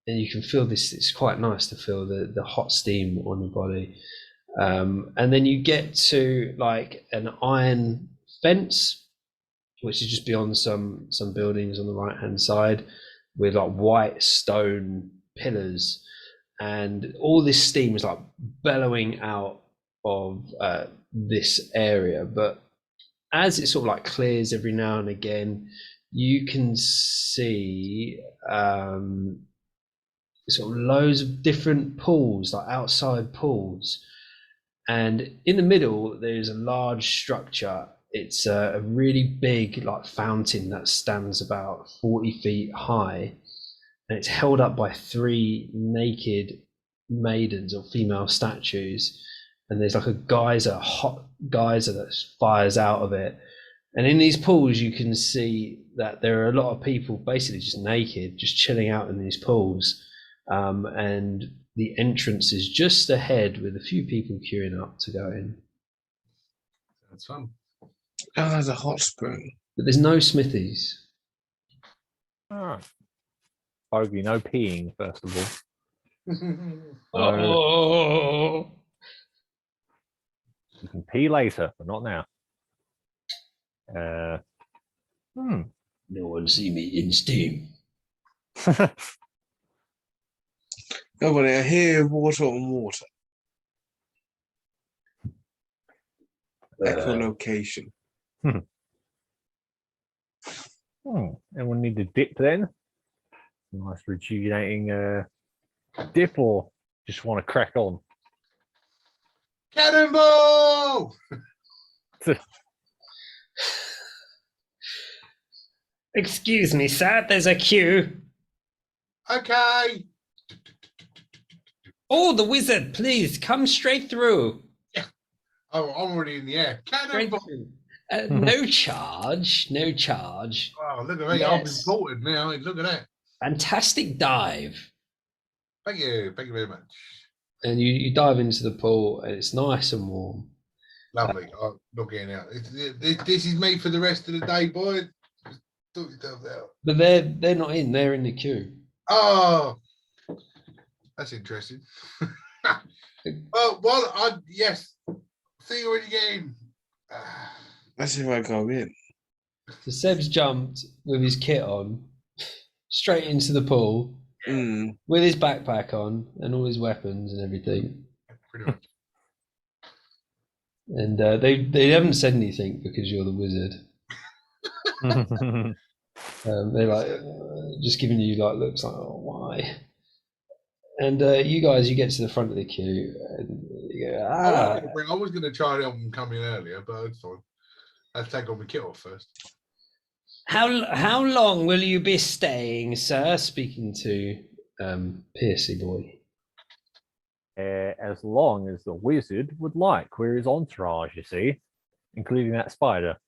you can feel this. It's quite nice to feel the hot steam on your body. And then you get to like an iron fence, which is just beyond some buildings on the right hand side, with like white stone pillars, and all this steam is like bellowing out of this area. But as it sort of like clears every now and again, you can see sort of loads of different pools, like outside pools, and in the middle there's a large structure. It's a really big like fountain that stands about 40 feet high, and it's held up by 3 naked maidens or female statues, and there's like a hot geyser that fires out of it. And in these pools you can see that there are a lot of people basically just naked, just chilling out in these pools, and the entrance is just ahead with a few people queuing up to go in. That's fun. Oh, there's a hot spring. But there's no smithies. Ah. Bogey, no peeing, first of all. Oh, You can pee later, but not now. no one see me in steam. Nobody, I hear water on water. Echolocation. And we need to dip then. Nice rejuvenating dip, or just want to crack on? Cannonball! Excuse me, sir, there's a queue. Okay. Oh, the wizard, please come straight through. Oh, I'm already in the air. Straight Cannonball. through. No charge, no charge. Oh, look at me. I'm Yes. important now. Look at that. Fantastic dive. Thank you. Thank you very much. And you dive into the pool and it's nice and warm. Lovely. I'm not getting out. This is me for the rest of the day, boy. Just sort yourself out. But they're not in, they're in the queue. Oh, that's interesting. Well, yes. See you when you get in. That's if I go in. So Seb's jumped with his kit on, straight into the pool, with his backpack on and all his weapons and everything. Pretty much. And they haven't said anything because you're the wizard. They're like just giving you like looks like, oh, why? And you guys, you get to the front of the queue and you go, I was going to try and help them come in earlier, but it's fine. I'll take all my kit off first. How long will you be staying, sir? Speaking to Piercy boy. As long as the wizard would like. We're his entourage, you see, including that spider.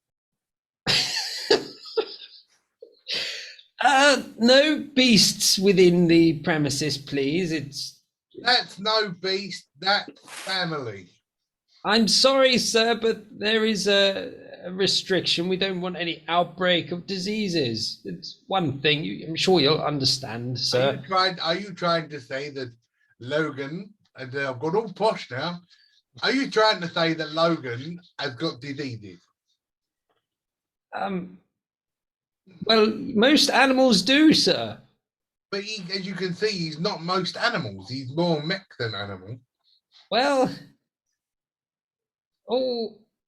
No beasts within the premises, please. That's no beast. That's family. I'm sorry, sir, but there is a restriction. We don't want any outbreak of diseases. It's one thing. I'm sure you'll understand, sir. Are you trying to say that Logan, and I've got all posh now, are you trying to say that Logan has got diseases? Well, most animals do, sir. But as you can see, he's not most animals. He's more mech than animal. Well,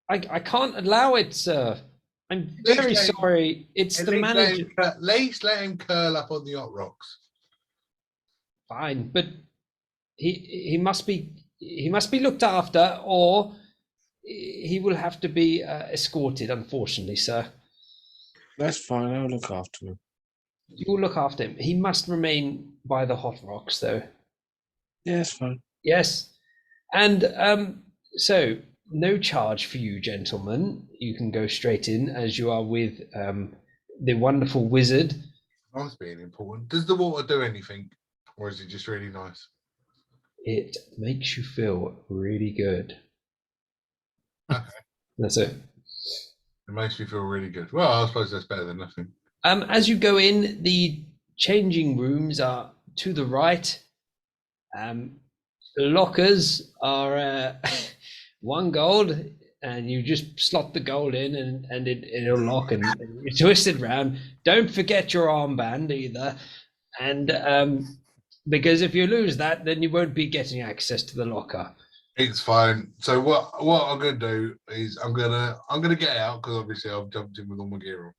I can't allow it, sir. I'm very sorry. It's the manager. At least let him curl up on the hot rocks. Fine, but he must be looked after, or he will have to be escorted. Unfortunately, sir. That's fine. I'll look after him. You will look after him. He must remain by the hot rocks, though. Yeah, it's fine. Yes, and so no charge for you, gentlemen. You can go straight in as you are with the wonderful wizard. Nice being important. Does the water do anything, or is it just really nice? It makes you feel really good. Okay. That's it. It makes me feel really good. Well, I suppose that's better than nothing. As you go in, the changing rooms are to the right. Lockers are 1 gold, and you just slot the gold in, and it'll lock, and you twist it around. Don't forget your armband either, and because if you lose that, then you won't be getting access to the locker. It's fine. So what I'm gonna do is I'm gonna get out, because obviously I've jumped in with all my gear on,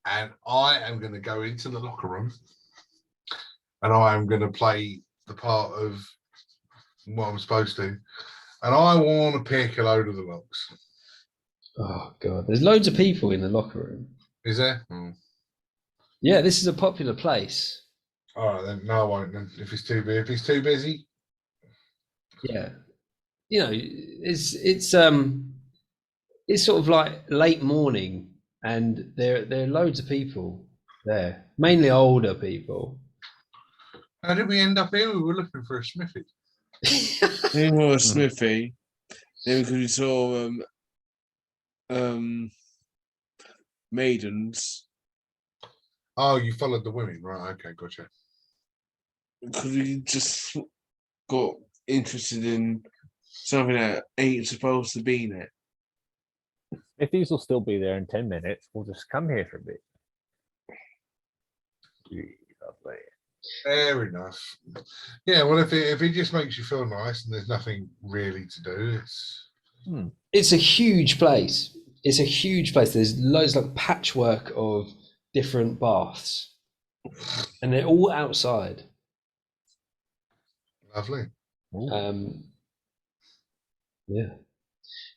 and I am gonna go into the locker room, and I am gonna play the part of what I'm supposed to, and I want to pick a load of the locks. Oh god, there's loads of people in the locker room. Is there? Oh. Yeah, this is a popular place. All right then. No, I won't then. If it's too big, if it's too busy. Yeah, you know, it's sort of like late morning, and there are loads of people there, mainly older people. How did we end up here? We were looking for a smithy. We were a smithy. Then because we saw maidens. Oh, you followed the women, right? Okay, gotcha. Because we just got interested in something that ain't supposed to be there. If these will still be there in 10 minutes, we'll just come here for a bit. Lovely. Fair enough. Yeah, well, if it just makes you feel nice and there's nothing really to do, It's a huge place. It's a huge place. There's loads of patchwork of different baths, and they're all outside. lovely. Yeah.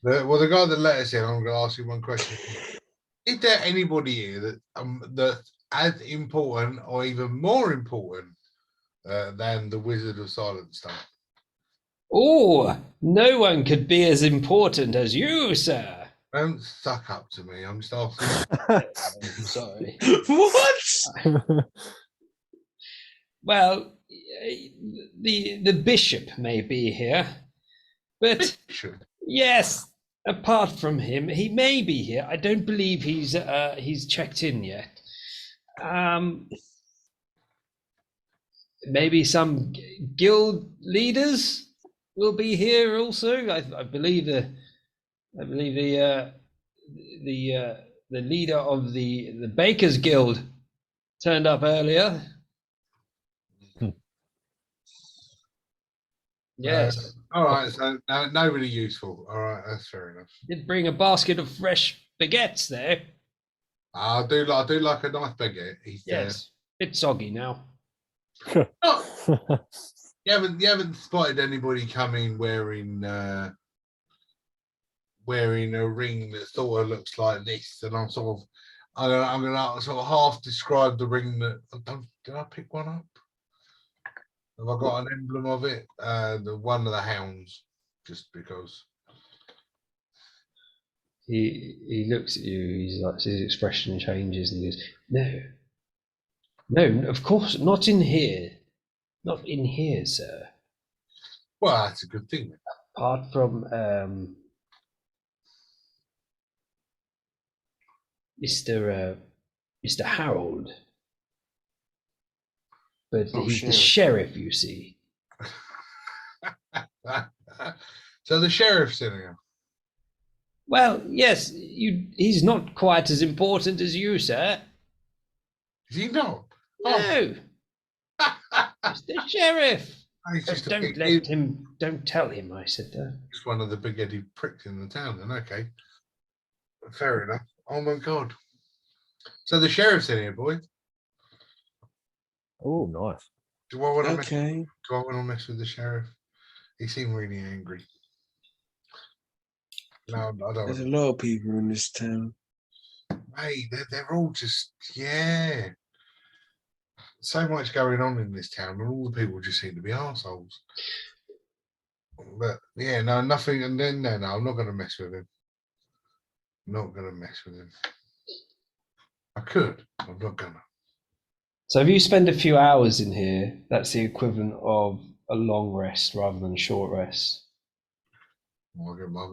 The guy that let us in, I'm going to ask you one question. Is there anybody here that's as important or even more important than the Wizard of Silent Stone? Oh, no one could be as important as you, sir. Don't suck up to me. I'm just asking. I'm sorry. What? Well, the bishop may be here, but Sure. yes, apart from him, he may be here. I don't believe he's checked in yet. Maybe some guild leaders will be here also. I believe the leader of the Bakers Guild turned up earlier. Yes. All right. So nobody useful. All right. That's fair enough. Did bring a basket of fresh baguettes there. I do like a nice baguette. Yes. Bit soggy now. Oh, you haven't spotted anybody coming wearing a ring that sort of looks like this, and I'm gonna sort of half describe the ring that did I pick one up? Have I got an emblem of it? The one of the hounds, just because. He looks at you. He's like, his expression changes, and he goes, "No, of course not in here. Not in here, sir. Well, that's a good thing. Apart from Mr. Harold, but he's the sheriff, you see." So the sheriff's in here. Well, yes, he's not quite as important as you, sir. Is he not? No, it's the sheriff. He's just a Don't big- let him. Don't tell him I said that. He's one of the big-headed pricks in the town. Then okay, fair enough. Oh my god! So the sheriff's in here, boy. Oh, nice. Do I want to Okay. mess with the sheriff? He seemed really angry. No, I don't. There's a lot of people in this town. Hey, they're all just so much going on in this town, and all the people just seem to be arseholes. But yeah, no, nothing. And then no, I'm not going to mess with him. Not going to mess with him. I could. I'm not gonna. So if you spend a few hours in here, that's the equivalent of a long rest rather than a short rest. I'll get my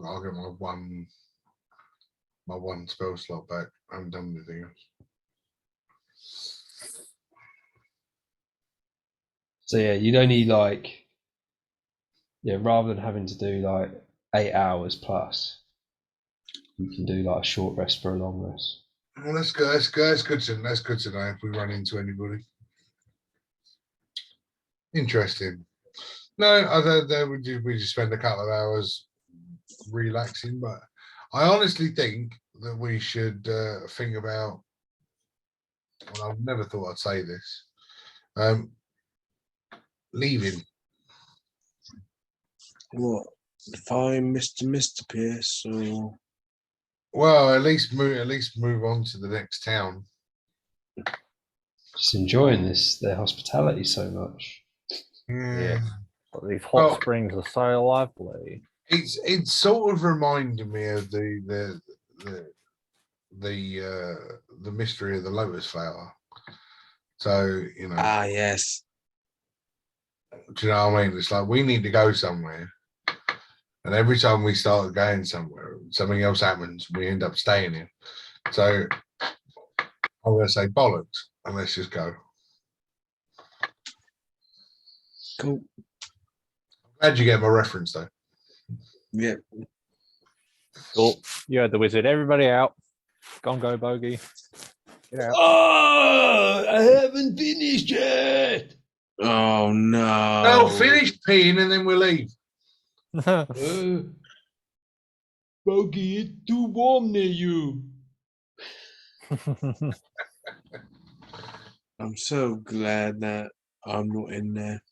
one spell slot back. I haven't done anything else. So yeah, you'd only rather than having to do like 8 hours plus, you can do like a short rest for a long rest. Well, that's good. That's good. That's good to know if we run into anybody. Interesting. No, we just spend a couple of hours relaxing, but I honestly think that we should think about. Well, I've never thought I'd say this. Leaving. What? Find Mr. Pierce or Well, at least move on to the next town. Just enjoying their hospitality so much. Yeah. But these hot Well- springs are so lovely. It's sort of reminded me of the mystery of the lotus flower. So yes. do you know what I mean? It's like we need to go somewhere, and every time we start going somewhere, something else happens. We end up staying here. So I'm going to say bollocks, and let's just go. Cool. Glad you get my reference though. Yep. Cool. You had the wizard. Everybody out. Go, Bogey. Get out. Oh, I haven't finished yet. Oh no. No, finish peeing and then we'll leave. Bogey, it's too warm near you. I'm so glad that I'm not in there.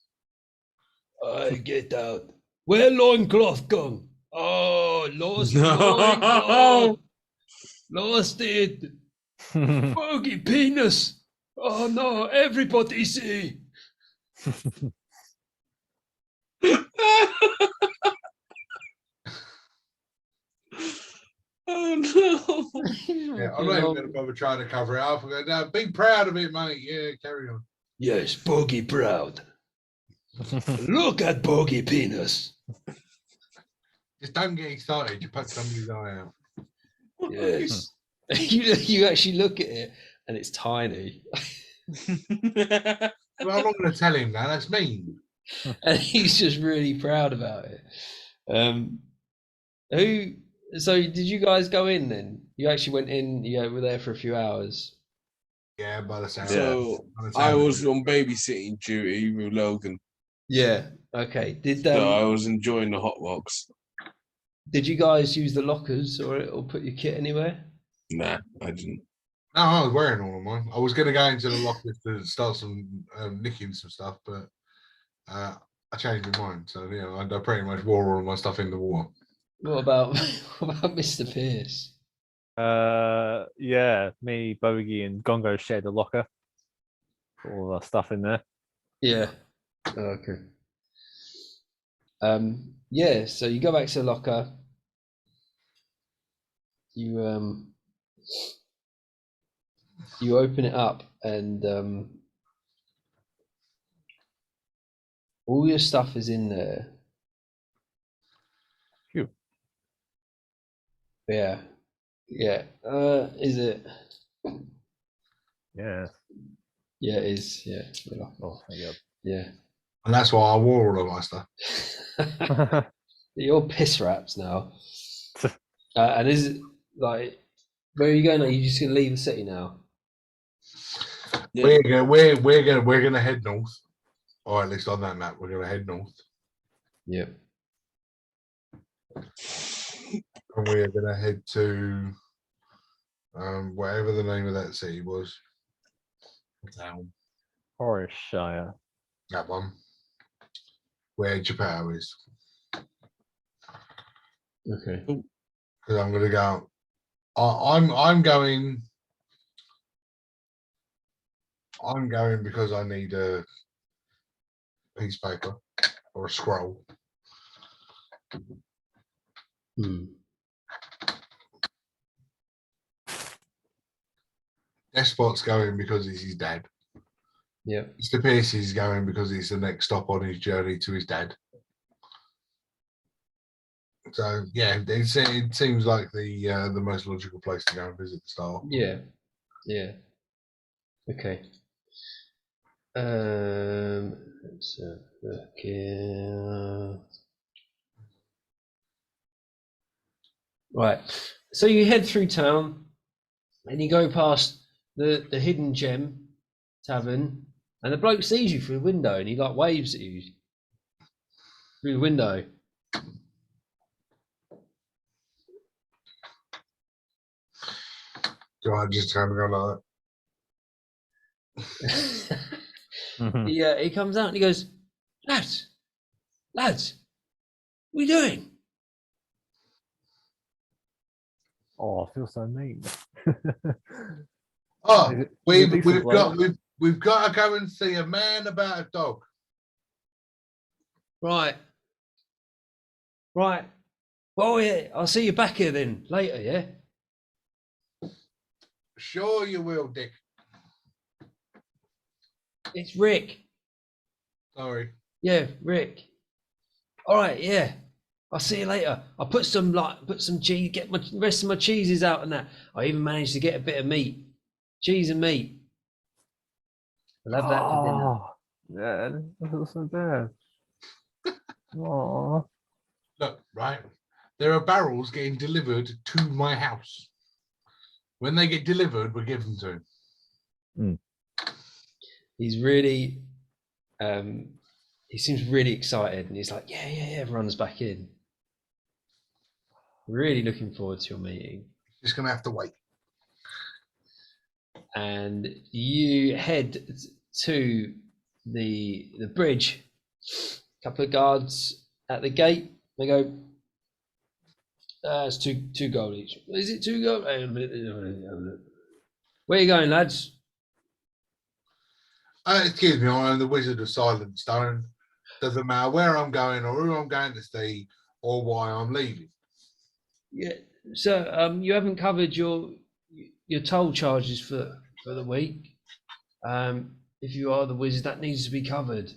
I get out. Where loincloth gone? Oh, lost No. loincloth. Lost it. Bogey penis. Oh no, everybody see. Oh no! Yeah, I'm not even going to bother trying to cover it up. I go, no, be proud of it, mate. Yeah, carry on. Yes, Bogey proud. Look at Bogey penis. Just don't get excited. You poke somebody's eye out. Yes. You actually look at it and it's tiny. Well, I'm not going to tell him that. That's mean. And he's just really proud about it. So did you guys go in then? You actually went in, you were there for a few hours. Yeah, by the sound. So I was on babysitting duty with Logan. Yeah. Okay. Did So I was enjoying the hot box. did you guys use the lockers or put your kit anywhere? Nah, I didn't. No, I was wearing all of mine. I was going to go into the lockers to start some nicking some stuff, but I changed my mind. So yeah, I pretty much wore all of my stuff in the water. What about Mr. Pierce? Yeah, me, Bogey, and Gongo shared a locker. All our stuff in there. Yeah. Okay. Yeah, so you go back to the locker. You open it up and all your stuff is in there. Phew. Yeah. Yeah. Is it? Yeah. Yeah, it is. Yeah. Oh, thank God. Yeah. And that's why I wore all of my stuff. You're piss wraps now. And is it like where are you going? Are you just gonna leave the city now? Yeah. We're gonna head north, or at least on that map, we're gonna head north, Yeah. and we're gonna head to whatever the name of that city was. Town. Horshire. That one, where Geppetto is. Okay. Because I'm gonna go. I'm going. I'm going because I need a piece of paper or a scroll. Hmm. Despot's going because he's his dad. Yeah. Mr. Pierce is going because it's the next stop on his journey to his dad. So yeah, it seems like the most logical place to go and visit the star. Yeah. Yeah. Okay. Let's look here. Right. So you head through town and you go past the hidden gem tavern, and the bloke sees you through the window and he like waves at you through the window. Do I just kind of go like that? Yeah, he comes out and he goes, lads, what are you doing? Oh, I feel so mean. Oh, Is it we've decent got bloke? we've got to go and see a man about a dog. Right. Well, yeah, I'll see you back here then later, yeah? Sure you will, Dick. It's Rick. Sorry. Yeah, Rick. All right, yeah. I'll see you later. I'll put some cheese, get my rest of my cheeses out and that. I even managed to get a bit of meat. Cheese and meat. I'll have that for dinner. Oh, yeah, that's so bad. Oh, Look, right. There are barrels getting delivered to my house. When they get delivered, we give them to him. He's really he seems really excited and he's like, yeah, runs back in. Really looking forward to your meeting. Just gonna have to wait. And you head to the bridge. A couple of guards at the gate. They go, it's two gold each. Is it 2 gold? Hang on a minute. Where are you going, lads? Excuse me, I'm the Wizard of Silent Stone. Doesn't matter where I'm going or who I'm going to see or why I'm leaving. Yeah. So you haven't covered your toll charges for the week. If you are the wizard, that needs to be covered.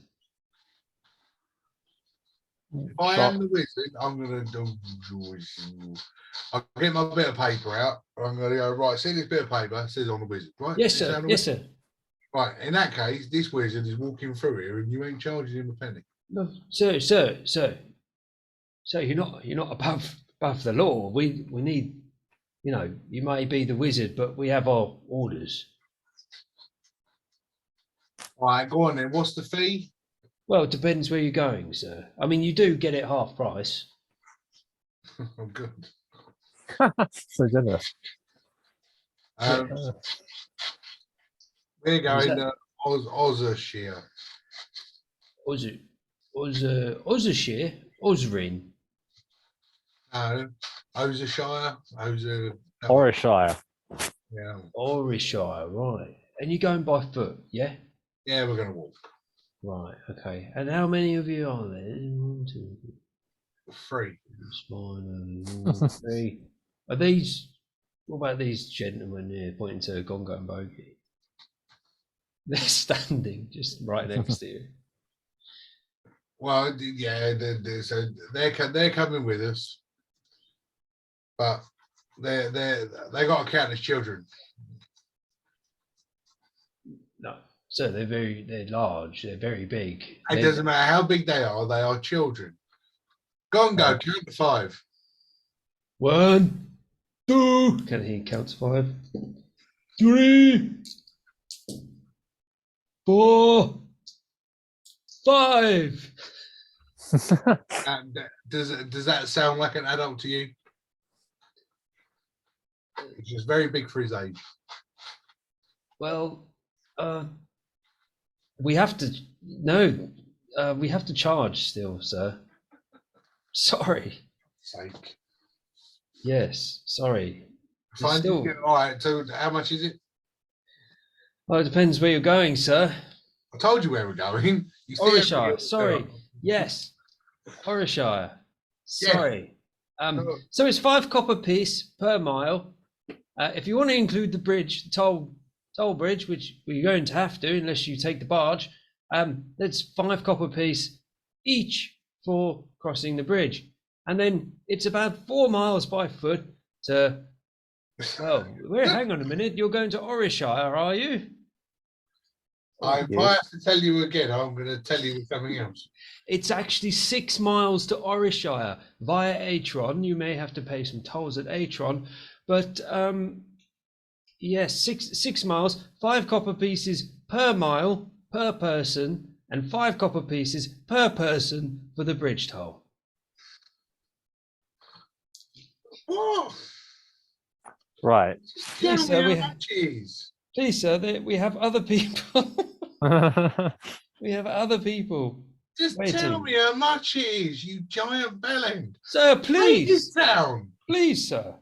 If I am the wizard, I'm gonna do. I'll get my bit of paper out. I'm gonna go right. See this bit of paper? It says on the wizard, right? Yes, It sir. says on the Yes, wizard. sir. Right. In that case, this wizard is walking through here, and you ain't charging him a penny. No, sir. So you're not above the law. We need, you may be the wizard, but we have our orders. All right, go on then. What's the fee? Well, it depends where you're going, sir. I mean, you do get it half price. Oh, good. So generous. We're Was going that- Ozershire. Osirshire, Osrin. No, Ozershire. Orishire. Yeah. Orishire, right. And you're going by foot, yeah? Yeah, we're gonna walk. Right, okay. And how many of you are there? 1, 2, Free. 3. Are these, what about these gentlemen here pointing to Gongo and Bogey? They're standing just right next to you. Well, yeah, so they're coming with us, but they got to count as children. No, so they're large, they're very big. It doesn't matter how big they are children. Gongo, count to 5. 1, 2. Can he count to 5? 3, 4, 5. And does that sound like an adult to you? He's just very big for his age. Well, we have to we have to charge still, sir. Sorry. Sake. Yes, sorry. Fine. Still, All right. So how much is it? well, it depends where you're going, sir. I told you where we're going. You still haven't Orishire, got- sorry. Yes, Orishire. Sorry. No. So it's 5 copper piece per mile. If you want to include the bridge, the toll bridge, which we're going to have to unless you take the barge, that's 5 copper piece each for crossing the bridge. And then it's about 4 miles by foot to, well, hang on a minute, you're going to Orishire, are you? If I have to tell you again, I'm going to tell you something else. It's actually 6 miles to Orishire via Atron. You may have to pay some tolls at Atron, but yes, 6 miles, 5 copper pieces per mile per person, and 5 copper pieces per person for the bridge toll. What? Right. Yes, Tell me sir, how much it is. Please, sir, we have other people. We have other people. Just waiting. tell me how much it is, you giant bellend. Sir, Leave please, this town. please, sir.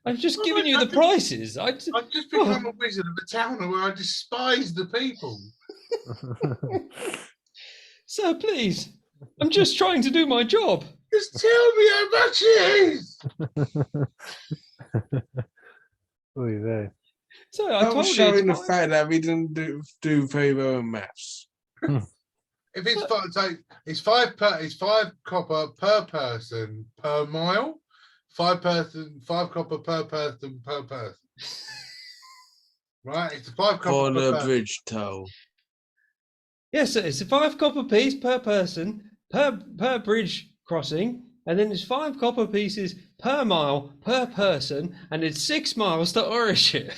I've just Well, given you I the just- prices. I've just become a wizard of a town where I despise the people. Sir, please. I'm just trying to do my job. Just tell me how much it is. Oy vey. So I I'm told you. showing the it's fact that we didn't do very well in maths. If it's so it's 5 copper per person per mile. 5 copper per person per person. Right, it's a 5 copper For per the person. bridge toll. Yes, sir. It's a 5 copper piece per person per bridge crossing, and then it's 5 copper pieces per mile per person, and it's 6 miles to Orishire.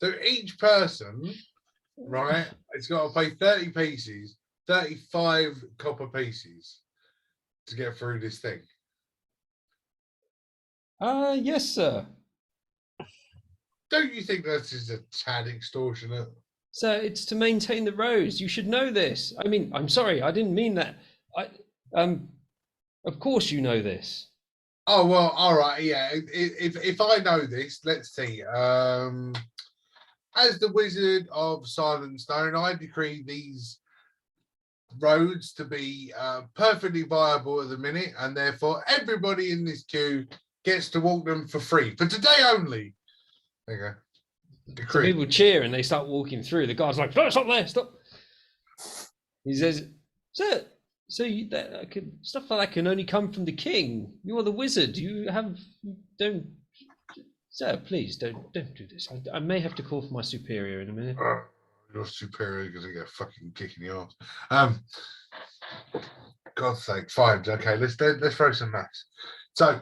So each person, right, it's got to pay 30 pieces, 35 copper pieces to get through this thing. Yes, sir. Don't you think that's just a tad extortionate? So it's to maintain the roads. You should know this. I mean, I'm sorry, I didn't mean that. Of course you know this. Oh well, all right, yeah. If I know this, let's see. As the Wizard of Silent Stone, I decree these roads to be perfectly viable at the minute, and therefore everybody in this queue gets to walk them for free for today only. There you go. So Decree. people cheer and they start walking through. The guy's like, "No, stop there, stop." He says, "Sir, so stuff like that can only come from the king. You are the wizard. Don't, sir, please don't do this. I may have to call for my superior in a minute." Your superior is gonna get a fucking kick in the arse. God's sake, fine. Okay, let's throw some maths. So,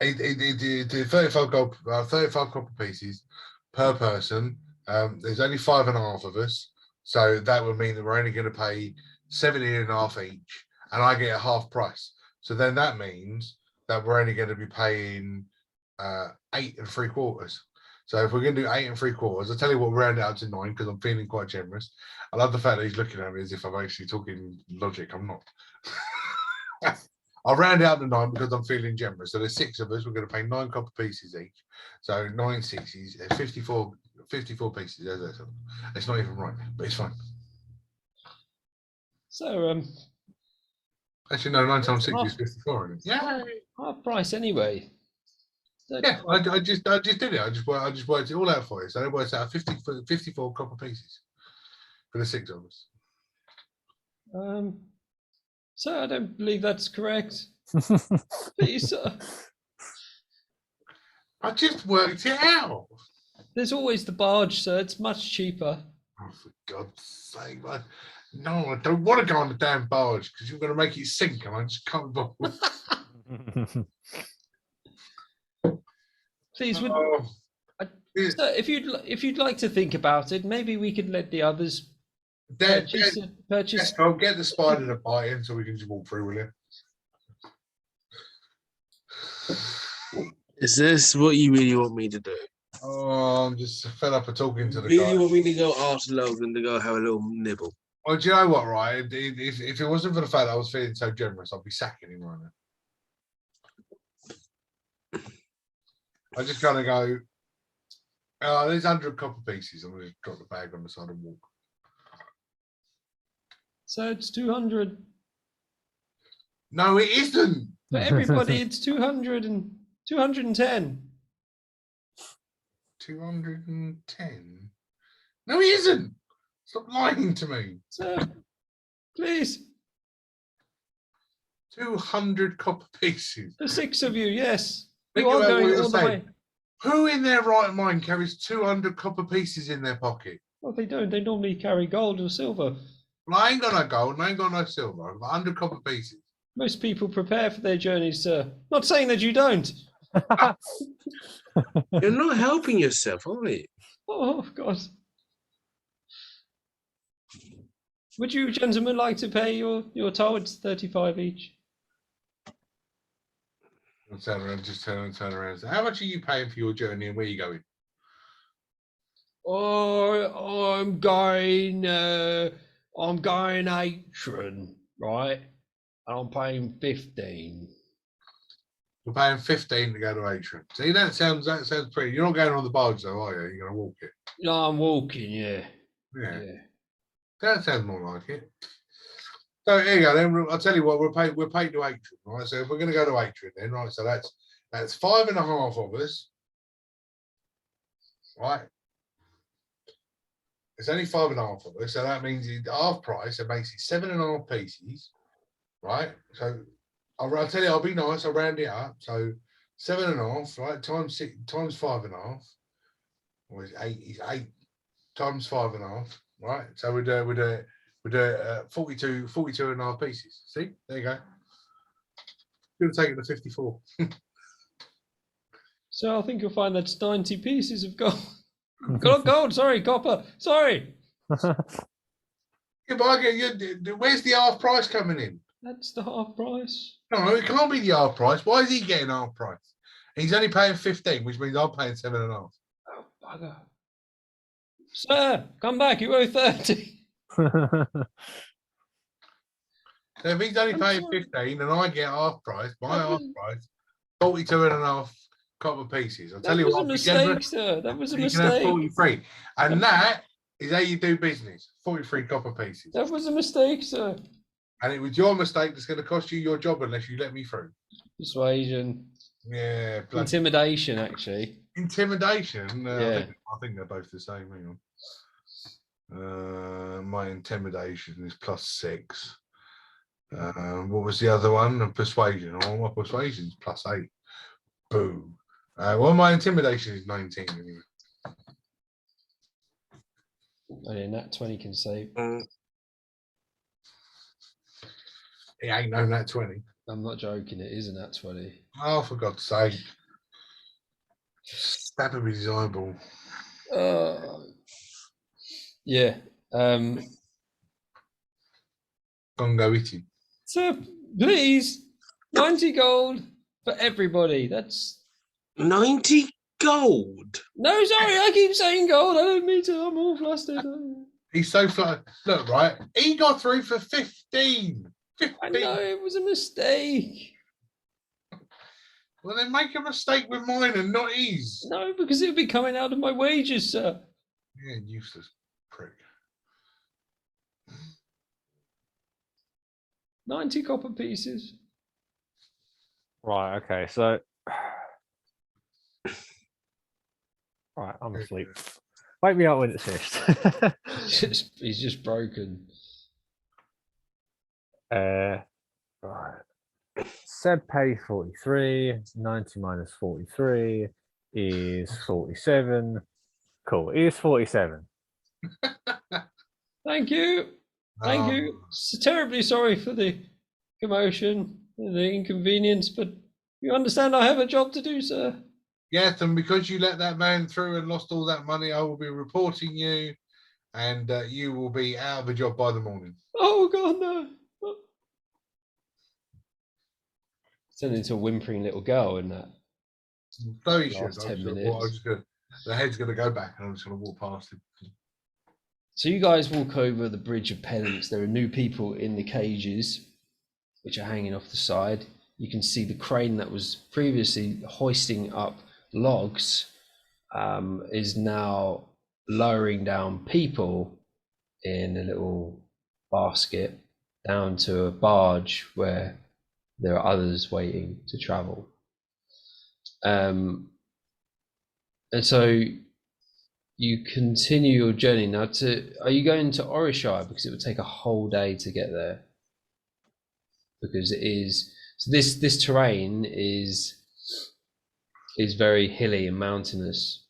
it 35 gold, 35 copper pieces per person. There's only 5.5 of us, so that would mean that we're only going to pay 17.5 each, and I get a half price. So then that means that we're only going to be paying 8 3/4. So if we're going to do 8 3/4, I'll tell you what, we'll round it out to 9 because I'm feeling quite generous. I love the fact that he's looking at me as if I'm actually talking logic. I'm not. I'll round it out to 9 because I'm feeling generous. So there's 6 of us. We're going to pay 9 copper pieces each. So 9 sixties, 54 pieces. It's not even right, but it's fine. So Actually, no, 9 times 6 is 54. Isn't it? Yeah. half price anyway. Yeah, I just did it. I just worked it all out for you. So it works out 54 copper pieces for the 6 of us. Sir, I don't believe that's correct. Please, sir. I just worked it out. There's always the barge, sir. It's much cheaper. Oh, for God's sake, man. No, I don't want to go on the damn barge because you're going to make it sink and I just can't bother. Please, sir, Yeah. if you'd like to think about it, maybe we could let the others purchase. Yes, I'll get the spider to bite in so we can just walk through, will you? Is this what you really want me to do? Oh, I'm just fed up of talking to the Really guy. want me to go ask Logan to go have a little nibble? Well, do you know what, right? If it wasn't for the fact that I was feeling so generous, I'd be sacking him right now. I just kind of go, oh, there's 100 copper pieces. I'm going to drop the bag on the side and walk. So it's 200 No, it isn't. for everybody. It's 200 and 210. 210. No, he isn't. Stop lying to me. Sir, please, 200 copper pieces. the 6 of you, yes. Think You are about what going you're all the saying. way. Who in their right mind carries 200 copper pieces in their pocket? Well, they don't. They normally carry gold or silver. Well, I ain't got no gold, and I ain't got no silver. I've got 100 copper pieces. Most people prepare for their journeys, sir. Not saying that you don't. You're not helping yourself, are you? Oh, God. Would you gentlemen like to pay your toll? It's 35 each. I'll turn around, just turn around and say, how much are you paying for your journey and where are you going? Oh, I'm going Attributions, right? And I'm paying 15. You're paying 15 to go to Attributions. See, that sounds pretty. You're not going on the barge though, are you? You're going to walk it. No, I'm walking, yeah. Yeah. Yeah. That sounds more like it. So here you go. Then I'll tell you what, we're paid to Attributions, right? So if we're going to go to Attributions, then right, so that's 5.5 of us, right? It's only 5.5 of us, so that means it's half price. So basically 7.5 pieces, right? So I'll tell you, I'll be nice. I'll round it up. So 7.5, right? Times 6 times 5.5. Or is 8? Is 8 times 5.5, right? So we do 42.5 pieces. See, there you go. Going to take it to 54. So I think you'll find that's 90 pieces of gold. Gold, sorry, copper, sorry. Yeah, but I get you. Where's the half price coming in? That's the half price. No, it can't be the half price. Why is he getting half price? He's only paying 15, which means I'm paying 7.5. Oh, bugger. Sir, come back, you owe 30. So if he's only I'm paying sorry. 15 and I get half price, my That half was- price, 42.5 copper pieces. I'll tell That you was what, a I'll be mistake, generous. sir. That was a You can have mistake. 43. And that is how you do business. 43 copper pieces. That was a mistake, sir. And it was your mistake that's going to cost you your job unless you let me through. Persuasion. Yeah. bloody- Intimidation, actually. Intimidation. Yeah. I think they're both the same. Hang on. My intimidation is +6. What was the other one? And persuasion. Oh, my persuasion is +8. Boo. Well, my intimidation is 19 anyway. Only a nat 20 can save. It ain't no nat 20. I'm not joking, it is a nat 20. Oh, for God's sake. Stab him with his eyeball. Yeah. Go and go eat him. Sir, please, 90 gold for everybody. That's 90 gold. no, sorry, I keep saying gold. I don't mean to. I'm all flustered. He's so flat. Look, right. He got through for 15. 15. I know it was a mistake. Well, then make a mistake with mine and not his. No, because it would be coming out of my wages, sir. Yeah, useless prick. 90 copper pieces. Right. Okay. So. Right. I'm asleep. Wake me up when it's finished. He's just broken. Right. Seb pay 43. 90 minus 43 is 47. Cool. It is 47. Thank you. Thank you. So terribly sorry for the commotion and the inconvenience, but you understand I have a job to do, sir. Yes, and because you let that man through and lost all that money, I will be reporting you, and you will be out of a job by the morning. Oh, God, no. Turned into a whimpering little girl in that. So you should. Last 10 minutes. The head's going to go back, and I'm just going to walk past him. So you guys walk over the bridge of penance. There are new people in the cages, which are hanging off the side. You can see the crane that was previously hoisting up logs is now lowering down people in a little basket down to a barge where there are others waiting to travel. And so you continue your journey now. Are you going to Orishire? Because it would take a whole day to get there. Because it is so this terrain is very hilly and mountainous.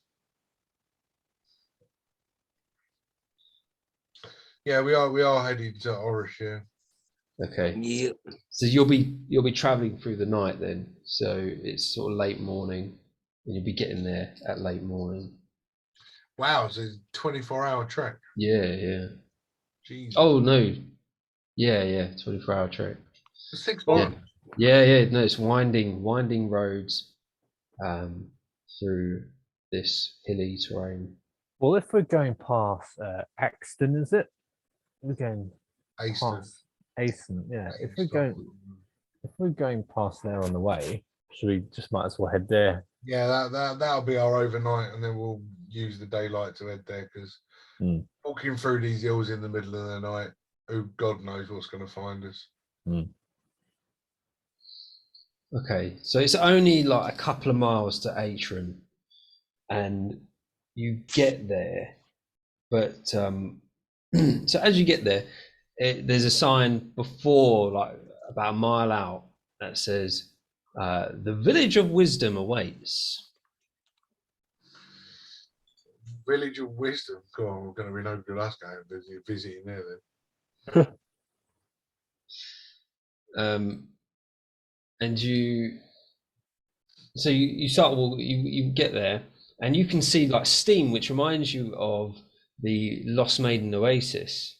Yeah, we are heading to Orishire. Okay. Yeah. So you'll be traveling through the night then. So it's sort of late morning, and you'll be getting there at late morning. Wow, it's a 24-hour trek. Yeah. Jeez. Oh no. Yeah. 24-hour trek. 6 Yeah. months. Yeah. No, it's winding roads through this hilly terrain. Well, if we're going past Axton, is it? We're going Aston. past Aston. Yeah. If we're going past there on the way, should we just might as well head there? Yeah, that'll be our overnight, and then we'll use the daylight to head there, because walking through these hills in the middle of the night, who God knows what's going to find us. Okay, so it's only like a couple of miles to Atron, and you get there, but so as you get there, there's a sign before, like about a mile out, that says the Village of Wisdom awaits. Village of Wisdom. God, we're going to be no good us going visiting there then. And you start you get there, and you can see like steam, which reminds you of the Lost Maiden Oasis.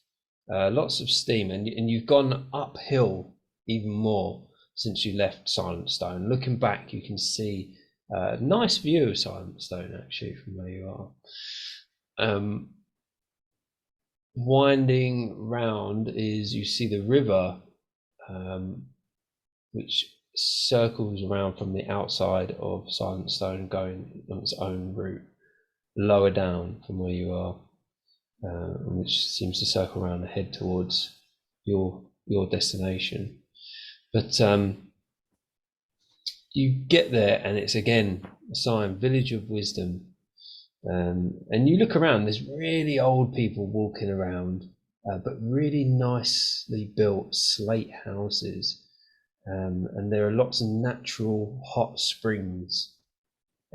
Lots of steam, and you've gone uphill even more since you left Silent Stone. Looking back, you can see a nice view of Silent Stone actually from where you are. Winding round is you see the river, which circles around from the outside of Silent Stone, going on its own route lower down from where you are, which seems to circle around and head towards your your destination. But you get there, and it's again a sign, Village of Wisdom. And you look around, there's really old people walking around, but really nicely built slate houses. And there are lots of natural hot springs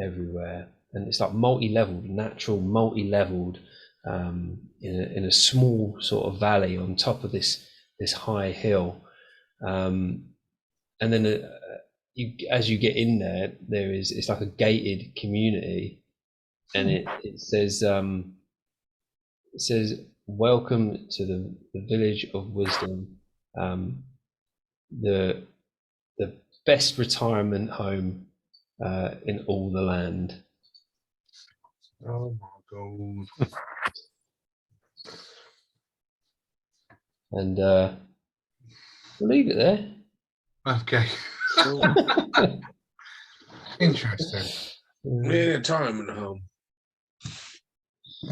everywhere. And it's like multi-leveled, natural, multi-leveled, in a small sort of valley on top of this high hill. And then as you get in there, it's like a gated community, and it says welcome to the Village of Wisdom, the best retirement home in all the land. Oh my god. And we'll leave it there. Okay. Interesting. We're in a retirement home.